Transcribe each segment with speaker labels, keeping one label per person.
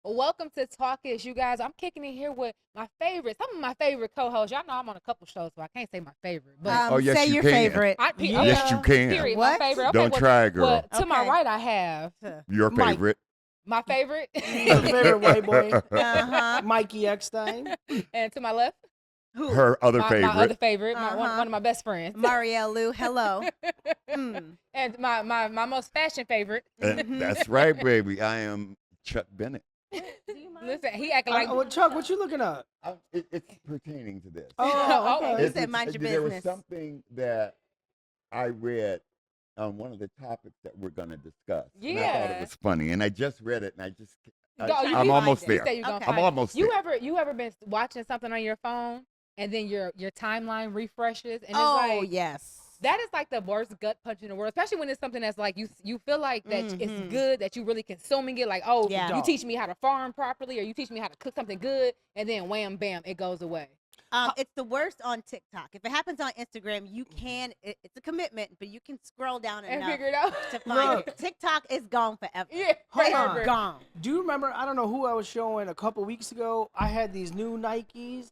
Speaker 1: Welcome to Talkish, you guys. I'm kicking it here with some of my favorite co-hosts. Y'all know I'm on a couple shows, so I can't say my favorite. But
Speaker 2: yes,
Speaker 3: say
Speaker 2: you
Speaker 3: your
Speaker 2: can.
Speaker 3: favorite.
Speaker 2: Yes, you can.
Speaker 1: Period.
Speaker 3: What?
Speaker 1: My favorite. Okay,
Speaker 2: Don't try, girl.
Speaker 1: Well, to my
Speaker 3: Okay.
Speaker 1: right, I have
Speaker 2: Your
Speaker 4: Mike.
Speaker 2: favorite.
Speaker 1: my favorite,
Speaker 4: Your favorite white boy,
Speaker 3: Uh-huh.
Speaker 4: Mikey Eckstein.
Speaker 1: and to my left,
Speaker 3: Who?
Speaker 2: Her other
Speaker 1: my
Speaker 2: favorite.
Speaker 1: other favorite, one
Speaker 3: Uh-huh.
Speaker 1: of my best friends,
Speaker 3: Marielle Lou. Hello. Mm.
Speaker 1: and my most fashion favorite.
Speaker 2: That's right, baby. I am Chuck Bennett.
Speaker 1: Listen, he acting like
Speaker 4: Chuck, what you looking at?
Speaker 2: It's pertaining to this.
Speaker 4: Oh,
Speaker 1: okay.
Speaker 3: He
Speaker 4: okay.
Speaker 3: said mind your
Speaker 2: There was
Speaker 3: business.
Speaker 2: something that I read on one of the topics that we're going to discuss. And I thought
Speaker 1: Yeah.
Speaker 2: it was funny, and I just read it, and
Speaker 1: you
Speaker 2: I'm
Speaker 1: need-
Speaker 2: almost
Speaker 3: find it.
Speaker 2: there.
Speaker 1: say you gonna
Speaker 3: Okay.
Speaker 1: find
Speaker 2: I'm
Speaker 1: it.
Speaker 2: almost there.
Speaker 1: You ever been watching something on your phone and then your timeline refreshes and it's
Speaker 3: Oh,
Speaker 1: like
Speaker 3: yes.
Speaker 1: that is like the worst gut punch in the world, especially when it's something that's like you feel like that it's
Speaker 3: Mhm.
Speaker 1: good, that you really consuming it, like, oh,
Speaker 3: Yeah.
Speaker 1: you teach me how to farm properly or you teach me how to cook something good, and then wham bam it goes away.
Speaker 3: It's the worst on TikTok. If it happens on Instagram, you can. It's a commitment, but you can scroll down
Speaker 1: And
Speaker 3: enough
Speaker 1: figure it out.
Speaker 3: to find
Speaker 4: Look.
Speaker 3: it. TikTok is gone forever.
Speaker 1: Yeah,
Speaker 4: Hold on.
Speaker 1: forever.
Speaker 3: Gone.
Speaker 4: Do you remember? I don't know who I was showing a couple weeks ago. I had these new Nikes,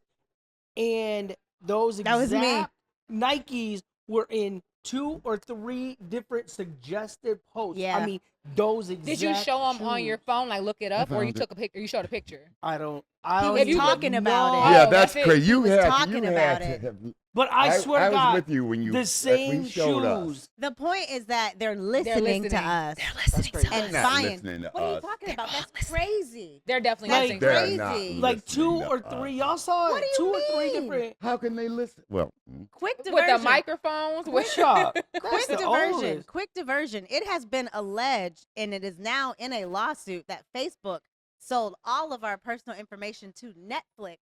Speaker 4: and those
Speaker 3: That was me.
Speaker 4: exact Nikes were in 2 or 3 different suggested posts.
Speaker 3: Yeah.
Speaker 4: I mean, those exact.
Speaker 1: Did you show them on your
Speaker 4: shoes.
Speaker 1: phone, like look it up, or you
Speaker 2: found it.
Speaker 1: took a picture? You showed a picture.
Speaker 4: I don't
Speaker 3: He was
Speaker 4: even
Speaker 3: talking about
Speaker 4: know.
Speaker 3: it.
Speaker 2: Yeah,
Speaker 1: Oh,
Speaker 2: that's
Speaker 1: that's it.
Speaker 2: crazy. You
Speaker 3: was
Speaker 2: have
Speaker 3: talking
Speaker 2: you
Speaker 3: about
Speaker 2: had to
Speaker 3: it.
Speaker 2: have.
Speaker 4: But I swear
Speaker 2: I
Speaker 4: to
Speaker 2: was
Speaker 4: God,
Speaker 2: with you when you
Speaker 4: the same
Speaker 2: showed
Speaker 4: shoes.
Speaker 2: us.
Speaker 3: The point is that they're listening to
Speaker 1: listening.
Speaker 3: us.
Speaker 4: That's crazy.
Speaker 3: And
Speaker 2: They're not
Speaker 3: buying.
Speaker 2: listening to
Speaker 3: What are you
Speaker 2: us.
Speaker 3: talking about? That's crazy.
Speaker 1: They're definitely
Speaker 3: That's
Speaker 1: listening.
Speaker 2: They're
Speaker 3: crazy.
Speaker 2: not
Speaker 4: Like 2
Speaker 2: listening to
Speaker 4: or 3. Y'all
Speaker 2: us.
Speaker 4: saw
Speaker 3: What
Speaker 4: it.
Speaker 3: do you
Speaker 4: 2 or 3
Speaker 3: mean?
Speaker 4: different.
Speaker 2: How can they listen? Well,
Speaker 3: Quick
Speaker 1: With
Speaker 3: diversion.
Speaker 1: the microphones.
Speaker 4: Quick shop.
Speaker 3: Quick
Speaker 4: That's the
Speaker 3: diversion.
Speaker 4: oldest.
Speaker 3: Quick diversion. It has been alleged, and it is now in a lawsuit, that Facebook sold all of our personal information to Netflix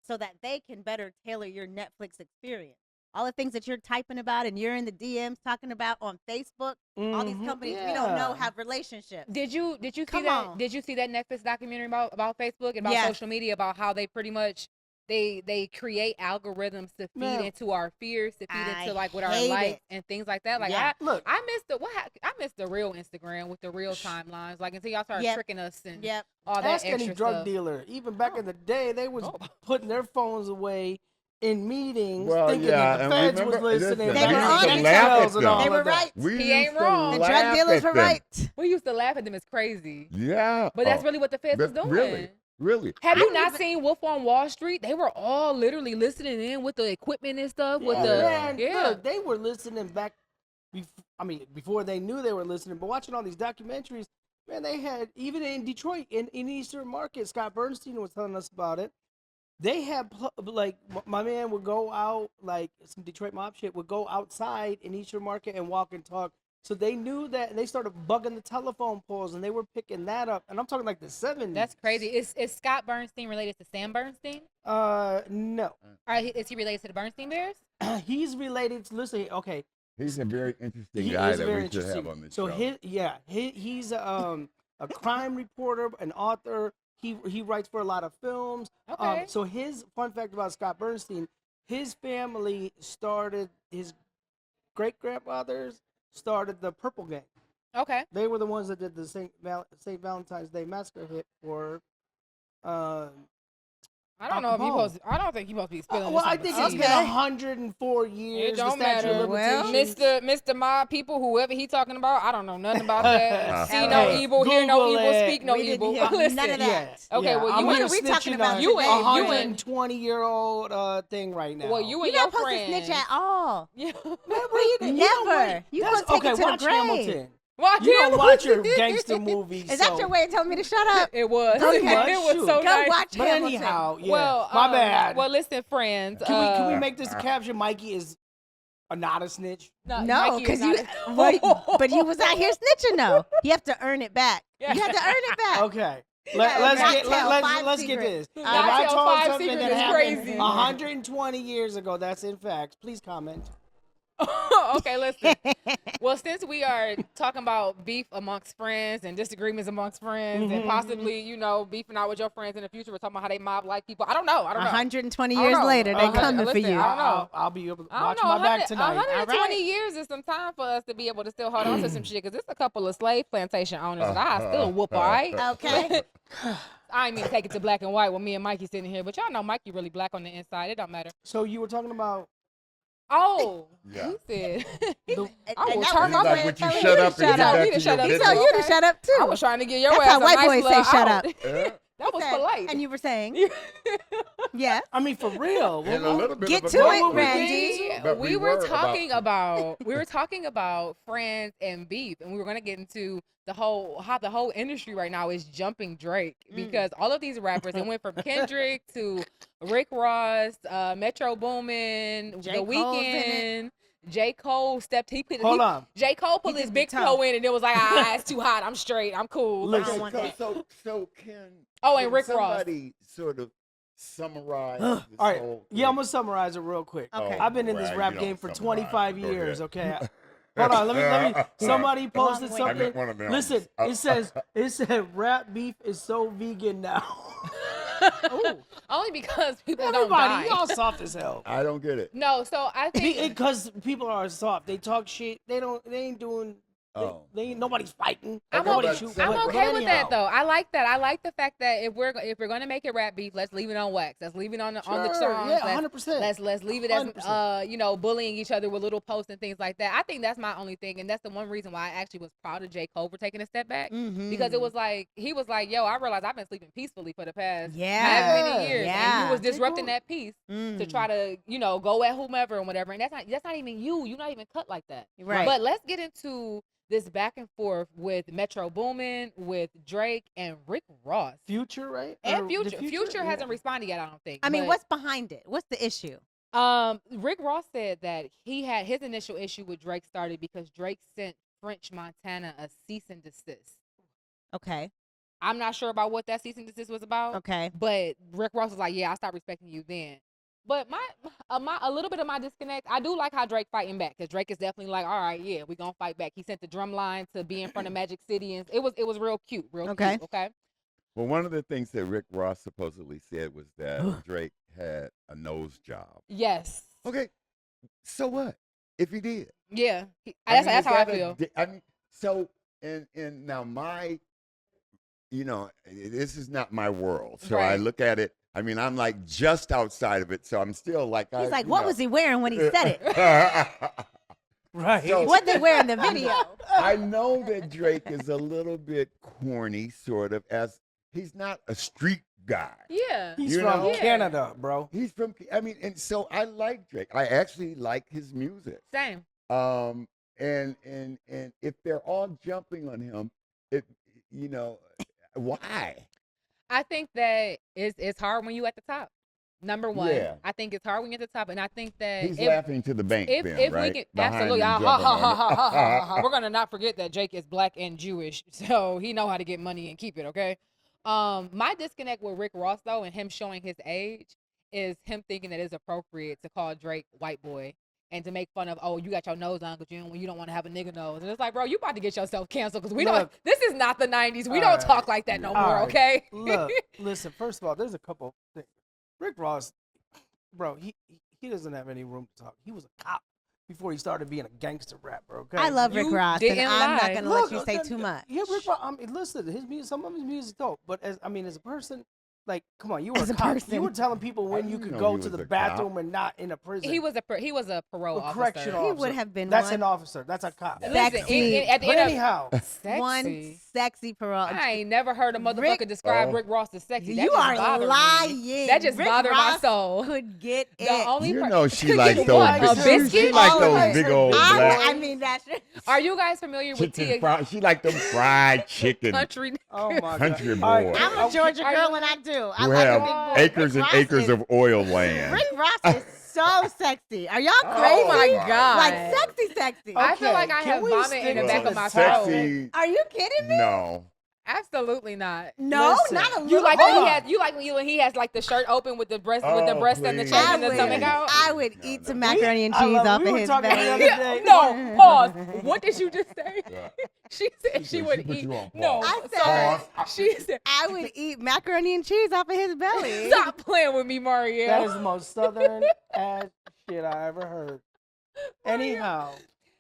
Speaker 3: so that they can better tailor your Netflix experience. All the things that you're typing about and you're in the DMs talking about on Facebook, all these
Speaker 4: Mhm.
Speaker 3: companies we don't know
Speaker 4: Yeah.
Speaker 3: have relationships.
Speaker 1: Did you see
Speaker 3: Come
Speaker 1: that?
Speaker 3: on.
Speaker 1: Did you see that Netflix documentary about Facebook and about
Speaker 3: Yes.
Speaker 1: social media, about how they pretty much they create algorithms to feed
Speaker 4: Man.
Speaker 1: into our fears, to feed
Speaker 3: I
Speaker 1: into like what our
Speaker 3: hate
Speaker 1: likes
Speaker 3: it.
Speaker 1: and things like that. Like
Speaker 3: Yeah.
Speaker 4: Look.
Speaker 1: I missed I missed the real Instagram with the real timelines. Like until y'all started
Speaker 3: Yep.
Speaker 1: tricking us and
Speaker 3: Yep.
Speaker 1: all that
Speaker 4: Ask
Speaker 1: extra
Speaker 4: any drug
Speaker 1: stuff.
Speaker 4: dealer. Even back in the day, they was putting their phones away in meetings,
Speaker 2: Well,
Speaker 4: thinking
Speaker 2: yeah,
Speaker 4: that the
Speaker 2: and
Speaker 4: feds was
Speaker 2: remember-
Speaker 4: listening.
Speaker 2: listen,
Speaker 3: They were
Speaker 4: back
Speaker 3: on
Speaker 4: in
Speaker 3: it.
Speaker 4: the X-Files and all
Speaker 3: They
Speaker 4: of
Speaker 3: were
Speaker 4: that.
Speaker 3: right.
Speaker 2: we
Speaker 1: He ain't
Speaker 2: used to
Speaker 1: wrong.
Speaker 3: The
Speaker 2: laugh
Speaker 3: drug dealers
Speaker 2: at
Speaker 3: were
Speaker 2: them.
Speaker 3: right.
Speaker 1: We used to laugh at them. It's crazy.
Speaker 2: Yeah,
Speaker 1: But that's
Speaker 2: Oh,
Speaker 1: really what the feds was
Speaker 2: but
Speaker 1: doing.
Speaker 2: really.
Speaker 1: Have
Speaker 3: I
Speaker 1: you
Speaker 3: don't
Speaker 1: not
Speaker 3: even-
Speaker 1: seen Wolf on Wall Street? They were all literally listening in with the equipment and stuff. With
Speaker 4: Yeah,
Speaker 1: the
Speaker 4: man,
Speaker 1: yeah.
Speaker 4: look, they were listening back. Before they knew they were listening, but watching all these documentaries, man, they had even in Detroit, in Eastern Market. Scott Bernstein was telling us about it. They had my man would go out, like some Detroit mob shit would go outside in Eastern Market and walk and talk. So they knew that, and they started bugging the telephone poles, and they were picking that up. And I'm talking like the 70s.
Speaker 1: That's crazy. Is Scott Bernstein related to Sam Bernstein?
Speaker 4: No.
Speaker 1: Is he related to the Bernstein Bears?
Speaker 4: He's related to, listen, okay.
Speaker 2: He's a very interesting
Speaker 4: He
Speaker 2: guy
Speaker 4: is
Speaker 2: that
Speaker 4: very
Speaker 2: we should have
Speaker 4: interesting.
Speaker 2: on this
Speaker 4: So
Speaker 2: show.
Speaker 4: he's a crime reporter, an author. He writes for a lot of films.
Speaker 1: Okay.
Speaker 4: So his fun fact about Scott Bernstein, his family started, his great grandfathers started the Purple Gang.
Speaker 1: Okay.
Speaker 4: They were the ones that did the St. Valentine's Day Massacre hit for.
Speaker 1: I don't know if
Speaker 4: Capone.
Speaker 1: I don't think he supposed to be spilling.
Speaker 4: Well,
Speaker 1: this
Speaker 4: I
Speaker 1: on the
Speaker 4: think
Speaker 1: tea.
Speaker 4: it's been 104 years.
Speaker 1: It don't
Speaker 4: the statute
Speaker 1: matter.
Speaker 4: of
Speaker 3: Well,
Speaker 4: limitations.
Speaker 1: Mr. Mob people, whoever he talking about, I don't know nothing about that. See no
Speaker 4: Hey,
Speaker 1: evil, hear no
Speaker 4: Google
Speaker 1: evil,
Speaker 4: it.
Speaker 1: speak no
Speaker 3: We didn't
Speaker 1: evil.
Speaker 3: hear
Speaker 1: Listen.
Speaker 3: none of that.
Speaker 1: Okay, well,
Speaker 4: I'm
Speaker 1: what
Speaker 4: here
Speaker 3: are we talking
Speaker 4: snitching
Speaker 3: about
Speaker 4: on
Speaker 1: You
Speaker 3: today?
Speaker 1: ain't- you
Speaker 4: a
Speaker 1: ain't-
Speaker 4: 120-year-old thing right now.
Speaker 1: Well, you
Speaker 3: You're
Speaker 1: and
Speaker 3: not
Speaker 1: your
Speaker 3: supposed
Speaker 1: friends.
Speaker 3: to snitch at all.
Speaker 1: Yeah.
Speaker 3: Never. You supposed to take
Speaker 4: okay,
Speaker 3: it to
Speaker 4: watch
Speaker 3: the grave.
Speaker 4: Hamilton.
Speaker 1: Watch
Speaker 4: You don't
Speaker 1: him.
Speaker 4: watch your gangster movies.
Speaker 3: Is that your way of telling me to shut up?
Speaker 1: It was.
Speaker 4: Pretty much,
Speaker 1: It was
Speaker 4: shoot.
Speaker 1: so
Speaker 3: Go
Speaker 1: nice.
Speaker 3: watch
Speaker 4: But
Speaker 3: Hamilton.
Speaker 4: anyhow, yeah.
Speaker 1: Well,
Speaker 4: my bad.
Speaker 1: Well, listen, friends.
Speaker 4: Can we make this a caption? Mikey is not a snitch.
Speaker 3: No,
Speaker 1: Mikey
Speaker 3: because
Speaker 1: is
Speaker 3: you,
Speaker 1: not
Speaker 3: but you was out here snitching though. You have to earn it back.
Speaker 1: Yeah.
Speaker 3: You have to earn it back.
Speaker 4: Okay.
Speaker 3: gotta not tell
Speaker 4: Let's
Speaker 3: five
Speaker 4: get
Speaker 3: secrets.
Speaker 4: this. If
Speaker 1: Not
Speaker 4: I
Speaker 1: tell
Speaker 4: told
Speaker 1: five
Speaker 4: something
Speaker 1: secrets
Speaker 4: that
Speaker 1: is
Speaker 4: happened
Speaker 1: crazy.
Speaker 4: 120 years ago, that's in facts. Please comment.
Speaker 1: Okay, listen. Well, since we are talking about beef amongst friends and disagreements amongst friends and possibly, you know, beefing out with your friends in the future, we're talking about how they mob like people. I don't know.
Speaker 3: 120
Speaker 1: I don't
Speaker 3: years
Speaker 1: know.
Speaker 3: later, they
Speaker 1: Okay,
Speaker 3: coming for
Speaker 1: listen,
Speaker 3: you.
Speaker 1: I don't know.
Speaker 4: I'll be able to
Speaker 1: I
Speaker 4: watch
Speaker 1: don't know.
Speaker 4: my back tonight.
Speaker 1: 120
Speaker 3: All right.
Speaker 1: years is some time for us to be able to still hold on to some shit because there's a couple of slave plantation owners that I still whoop, all right?
Speaker 3: Okay.
Speaker 1: I ain't mean to take it to black and white with me and Mikey sitting here, but y'all know Mikey really black on the inside. It don't matter.
Speaker 4: So you were talking about
Speaker 1: Oh,
Speaker 2: Yeah.
Speaker 1: you said.
Speaker 4: the,
Speaker 1: I will
Speaker 3: that
Speaker 1: turn
Speaker 3: was
Speaker 1: off.
Speaker 2: Like, would you shut up and get
Speaker 3: Shut up.
Speaker 2: back
Speaker 1: You
Speaker 2: to
Speaker 1: shut
Speaker 2: your
Speaker 1: up.
Speaker 3: He
Speaker 2: business?
Speaker 3: told you to
Speaker 1: Okay.
Speaker 3: shut up too.
Speaker 1: I was trying to get your
Speaker 3: That's
Speaker 1: ass
Speaker 3: how
Speaker 1: a
Speaker 3: white
Speaker 1: nice
Speaker 3: boys say
Speaker 1: little
Speaker 3: shut
Speaker 1: out.
Speaker 3: up.
Speaker 2: Yeah.
Speaker 1: That was
Speaker 3: Okay.
Speaker 1: polite.
Speaker 3: And you were saying, yeah.
Speaker 4: I mean, for real.
Speaker 2: And a little bit
Speaker 3: Get
Speaker 2: of a
Speaker 3: to it,
Speaker 2: conflict.
Speaker 3: Randy.
Speaker 2: But
Speaker 1: we were
Speaker 2: about-
Speaker 1: talking about we were talking about friends and beef, and we were gonna get into how the whole industry right now is jumping Drake because all of these rappers, it went from Kendrick to Rick Ross, Metro Boomin,
Speaker 3: J.
Speaker 1: The
Speaker 3: Cole's in
Speaker 1: Weeknd. J. Cole
Speaker 4: Hold on.
Speaker 1: J. Cole put
Speaker 3: He
Speaker 1: his
Speaker 3: dipped
Speaker 1: big
Speaker 3: his toe.
Speaker 1: toe in, and it was like, it's too hot. I'm straight. I'm cool.
Speaker 4: Look,
Speaker 3: I don't
Speaker 2: Okay,
Speaker 3: want
Speaker 2: so
Speaker 3: that.
Speaker 2: can
Speaker 1: Oh, and
Speaker 2: can
Speaker 1: Rick Ross.
Speaker 2: somebody sort of summarize
Speaker 4: All
Speaker 2: this
Speaker 4: right.
Speaker 2: whole
Speaker 4: Yeah, I'm
Speaker 2: thing?
Speaker 4: gonna summarize it real quick.
Speaker 3: Okay.
Speaker 4: I've been in this
Speaker 2: Well,
Speaker 4: rap
Speaker 2: you
Speaker 4: game
Speaker 2: don't
Speaker 4: for
Speaker 2: summarize.
Speaker 4: 25
Speaker 2: Go
Speaker 4: years.
Speaker 2: ahead.
Speaker 4: Okay. Hold on. Let me. Somebody posted
Speaker 3: Long way.
Speaker 2: I
Speaker 4: something.
Speaker 2: meant one of them.
Speaker 4: Listen,
Speaker 2: Oh.
Speaker 4: it said rap beef is so vegan now.
Speaker 1: Only because people don't
Speaker 4: Everybody,
Speaker 1: die.
Speaker 4: y'all soft as hell.
Speaker 2: I don't get it.
Speaker 1: No, so I think
Speaker 4: Because people are soft. They talk shit. They ain't doing.
Speaker 2: Oh.
Speaker 4: They ain't nobody's fighting.
Speaker 1: I'm
Speaker 2: Okay,
Speaker 4: Nobody's
Speaker 2: but-
Speaker 4: shooting.
Speaker 1: I'm
Speaker 2: but
Speaker 1: okay with
Speaker 4: anyhow.
Speaker 1: that though. I like that. I like the fact that if we're gonna make it rap beef, let's leave it on wax. Let's leave it on the
Speaker 4: Sure,
Speaker 1: songs.
Speaker 4: yeah,
Speaker 1: Let's-
Speaker 4: 100%.
Speaker 1: Let's leave it as
Speaker 4: 100%.
Speaker 1: you know, bullying each other with little posts and things like that. I think that's my only thing, and that's the one reason why I actually was proud of J. Cole for taking a step back because it was like he was like, yo, I realized I've been sleeping peacefully for the past however many years, and
Speaker 3: Yeah.
Speaker 1: you was
Speaker 4: J.
Speaker 1: disrupting
Speaker 4: Cole-
Speaker 1: that peace to try to go at whomever and whatever, and that's not even you. You're not even cut like that.
Speaker 3: Right.
Speaker 1: But let's get into this back and forth with Metro Boomin, with Drake, and Rick Ross.
Speaker 4: Future, right?
Speaker 1: And
Speaker 4: Or
Speaker 1: Future.
Speaker 4: the
Speaker 1: Future hasn't responded yet, I don't think.
Speaker 3: I mean,
Speaker 1: but,
Speaker 3: what's behind it? What's the issue?
Speaker 1: Rick Ross said that he had his initial issue with Drake started because Drake sent French Montana a cease and desist.
Speaker 3: Okay.
Speaker 1: I'm not sure about what that cease and desist was about.
Speaker 3: Okay.
Speaker 1: But Rick Ross was like, yeah, I stopped respecting you then. But a little bit of my disconnect, I do like how Drake fighting back because Drake is definitely like, all right, yeah, we gonna fight back. He sent the drum line to be in front of Magic City, and it was real cute,
Speaker 3: Okay.
Speaker 1: cute. Okay.
Speaker 2: Well, one of the things that Rick Ross supposedly said was that Drake had a nose job.
Speaker 1: Yes.
Speaker 2: Okay, so what? If he did,
Speaker 1: Yeah.
Speaker 2: I
Speaker 1: That's
Speaker 2: mean,
Speaker 1: that's
Speaker 2: is
Speaker 1: how I
Speaker 2: that a
Speaker 1: feel.
Speaker 2: I mean, so and now my, this is not my world, so I
Speaker 1: Right.
Speaker 2: look at it. I mean, I'm like just outside of it, so I'm still like.
Speaker 3: He's like, what was he wearing when he said it?
Speaker 2: it?
Speaker 4: Right.
Speaker 2: So-
Speaker 3: What they wear in the video?
Speaker 2: I know that Drake is a little bit corny, sort of, as he's not a street guy.
Speaker 1: Yeah.
Speaker 4: He's
Speaker 2: You
Speaker 4: from
Speaker 2: know?
Speaker 4: Canada, bro.
Speaker 2: He's from, I mean, and so I like Drake. I actually like his music.
Speaker 1: Same.
Speaker 2: And if they're all jumping on him, why?
Speaker 1: I think that it's hard when you at the top. Number one,
Speaker 2: Yeah.
Speaker 1: I think it's hard when you're at the top, and I think that
Speaker 2: He's laughing to the bank,
Speaker 1: if
Speaker 2: then,
Speaker 1: if
Speaker 2: right?
Speaker 1: we can
Speaker 2: Behind
Speaker 1: absolutely,
Speaker 2: him
Speaker 1: ha,
Speaker 2: jumping
Speaker 1: ha,
Speaker 2: on
Speaker 1: ha,
Speaker 2: it.
Speaker 1: ha, ha, ha, ha. We're gonna not forget that Jake is black and Jewish, so he know how to get money and keep it. Okay. My disconnect with Rick Ross though, and him showing his age, is him thinking that it's appropriate to call Drake white boy and to make fun of, oh, you got your nose on because you don't want to have a nigga nose, and it's like, bro, you about to get yourself canceled because we don't.
Speaker 4: Look.
Speaker 1: This is not the '90s. We
Speaker 4: All
Speaker 1: don't
Speaker 4: right.
Speaker 1: talk like that no
Speaker 4: All
Speaker 1: more.
Speaker 4: right.
Speaker 1: Okay.
Speaker 4: Look, listen. First of all, there's a couple things. Rick Ross, bro, he doesn't have any room to talk. He was a cop before he started being a gangster rapper. Okay.
Speaker 3: I love Rick
Speaker 1: You
Speaker 3: Ross, and
Speaker 1: didn't
Speaker 3: I'm not
Speaker 1: lie.
Speaker 3: gonna
Speaker 4: Look,
Speaker 3: let you say too much.
Speaker 4: Yeah, Rick Ross. I mean, listen, his music, some of his music dope, but as a person, like, come on, you were
Speaker 3: As
Speaker 4: a
Speaker 3: a
Speaker 4: cop.
Speaker 3: person.
Speaker 4: You were telling people when you
Speaker 2: didn't
Speaker 4: could
Speaker 2: know
Speaker 4: go
Speaker 2: he
Speaker 4: to
Speaker 2: was
Speaker 4: the
Speaker 2: a
Speaker 4: bathroom and not in a prison.
Speaker 1: He was a parole
Speaker 4: a
Speaker 1: officer.
Speaker 4: correctional
Speaker 3: He
Speaker 4: officer.
Speaker 3: would have been
Speaker 4: That's
Speaker 3: one-
Speaker 4: an officer. That's a cop.
Speaker 1: Listen,
Speaker 3: Sexy.
Speaker 1: at the
Speaker 4: But
Speaker 1: end of
Speaker 4: anyhow,
Speaker 1: sexy.
Speaker 3: One sexy parole.
Speaker 1: I ain't never heard a motherfucker
Speaker 3: Rick-
Speaker 1: describe
Speaker 2: Oh.
Speaker 1: Rick Ross as sexy. That
Speaker 3: You
Speaker 1: just
Speaker 3: are
Speaker 1: bothered
Speaker 3: lying.
Speaker 1: Me. That just
Speaker 3: Rick
Speaker 1: bothered my
Speaker 3: Ross
Speaker 1: soul.
Speaker 3: Could get it.
Speaker 1: The only
Speaker 2: You
Speaker 1: per-
Speaker 2: know she
Speaker 1: Could
Speaker 2: like
Speaker 1: get
Speaker 2: those
Speaker 1: what?
Speaker 2: big,
Speaker 1: A biscuit?
Speaker 2: she like those
Speaker 4: Always
Speaker 2: big
Speaker 4: her
Speaker 2: old
Speaker 4: big
Speaker 2: black
Speaker 3: I mean that's
Speaker 1: Are you guys familiar with
Speaker 2: chicken
Speaker 1: Tia
Speaker 2: fried. She like them fried chicken
Speaker 1: Country?
Speaker 4: oh my god,
Speaker 2: country
Speaker 4: All right,
Speaker 2: boy.
Speaker 3: I'm a Georgia
Speaker 1: Are
Speaker 3: girl
Speaker 1: you-
Speaker 3: when I do. I
Speaker 2: who
Speaker 3: like a
Speaker 2: have
Speaker 3: big boy.
Speaker 2: acres
Speaker 3: Rick
Speaker 2: and
Speaker 3: Ross
Speaker 2: acres
Speaker 3: is-
Speaker 2: of oil land.
Speaker 3: Rick Ross is so sexy. Are y'all
Speaker 2: Oh
Speaker 3: crazy?
Speaker 1: my God.
Speaker 3: Like sexy.
Speaker 1: I feel
Speaker 4: Okay,
Speaker 1: like I
Speaker 4: can
Speaker 1: have
Speaker 4: we
Speaker 1: vomit
Speaker 4: stick
Speaker 1: in the
Speaker 4: to
Speaker 1: back
Speaker 4: the
Speaker 1: of my
Speaker 4: topic?
Speaker 1: throat.
Speaker 2: Sexy.
Speaker 3: Are you kidding me?
Speaker 2: No.
Speaker 1: Absolutely not.
Speaker 3: No,
Speaker 4: Listen,
Speaker 3: not a little.
Speaker 1: You like
Speaker 4: Hold
Speaker 1: when he
Speaker 4: on.
Speaker 1: has you like when he has like the shirt open with the breast and the
Speaker 2: Oh,
Speaker 1: chest and the
Speaker 2: please.
Speaker 3: I
Speaker 1: and the
Speaker 3: would,
Speaker 1: stomach out.
Speaker 3: I would
Speaker 2: No,
Speaker 3: eat
Speaker 2: no.
Speaker 3: some macaroni and
Speaker 4: I
Speaker 3: cheese
Speaker 4: love it.
Speaker 3: off
Speaker 4: We
Speaker 3: of
Speaker 4: were
Speaker 3: his
Speaker 4: talking the
Speaker 3: belly.
Speaker 4: other
Speaker 1: Yeah,
Speaker 4: day.
Speaker 1: no, pause. What did you just say?
Speaker 2: Yeah.
Speaker 1: She said she
Speaker 2: She
Speaker 1: would
Speaker 2: put
Speaker 1: eat.
Speaker 2: you on
Speaker 1: No,
Speaker 2: pause.
Speaker 3: I
Speaker 1: sorry.
Speaker 2: Pause.
Speaker 1: She said,
Speaker 3: I would eat macaroni and cheese off of his belly.
Speaker 1: "Stop playing with me, Mario."
Speaker 4: That is the most southern ass shit I ever heard. Anyhow,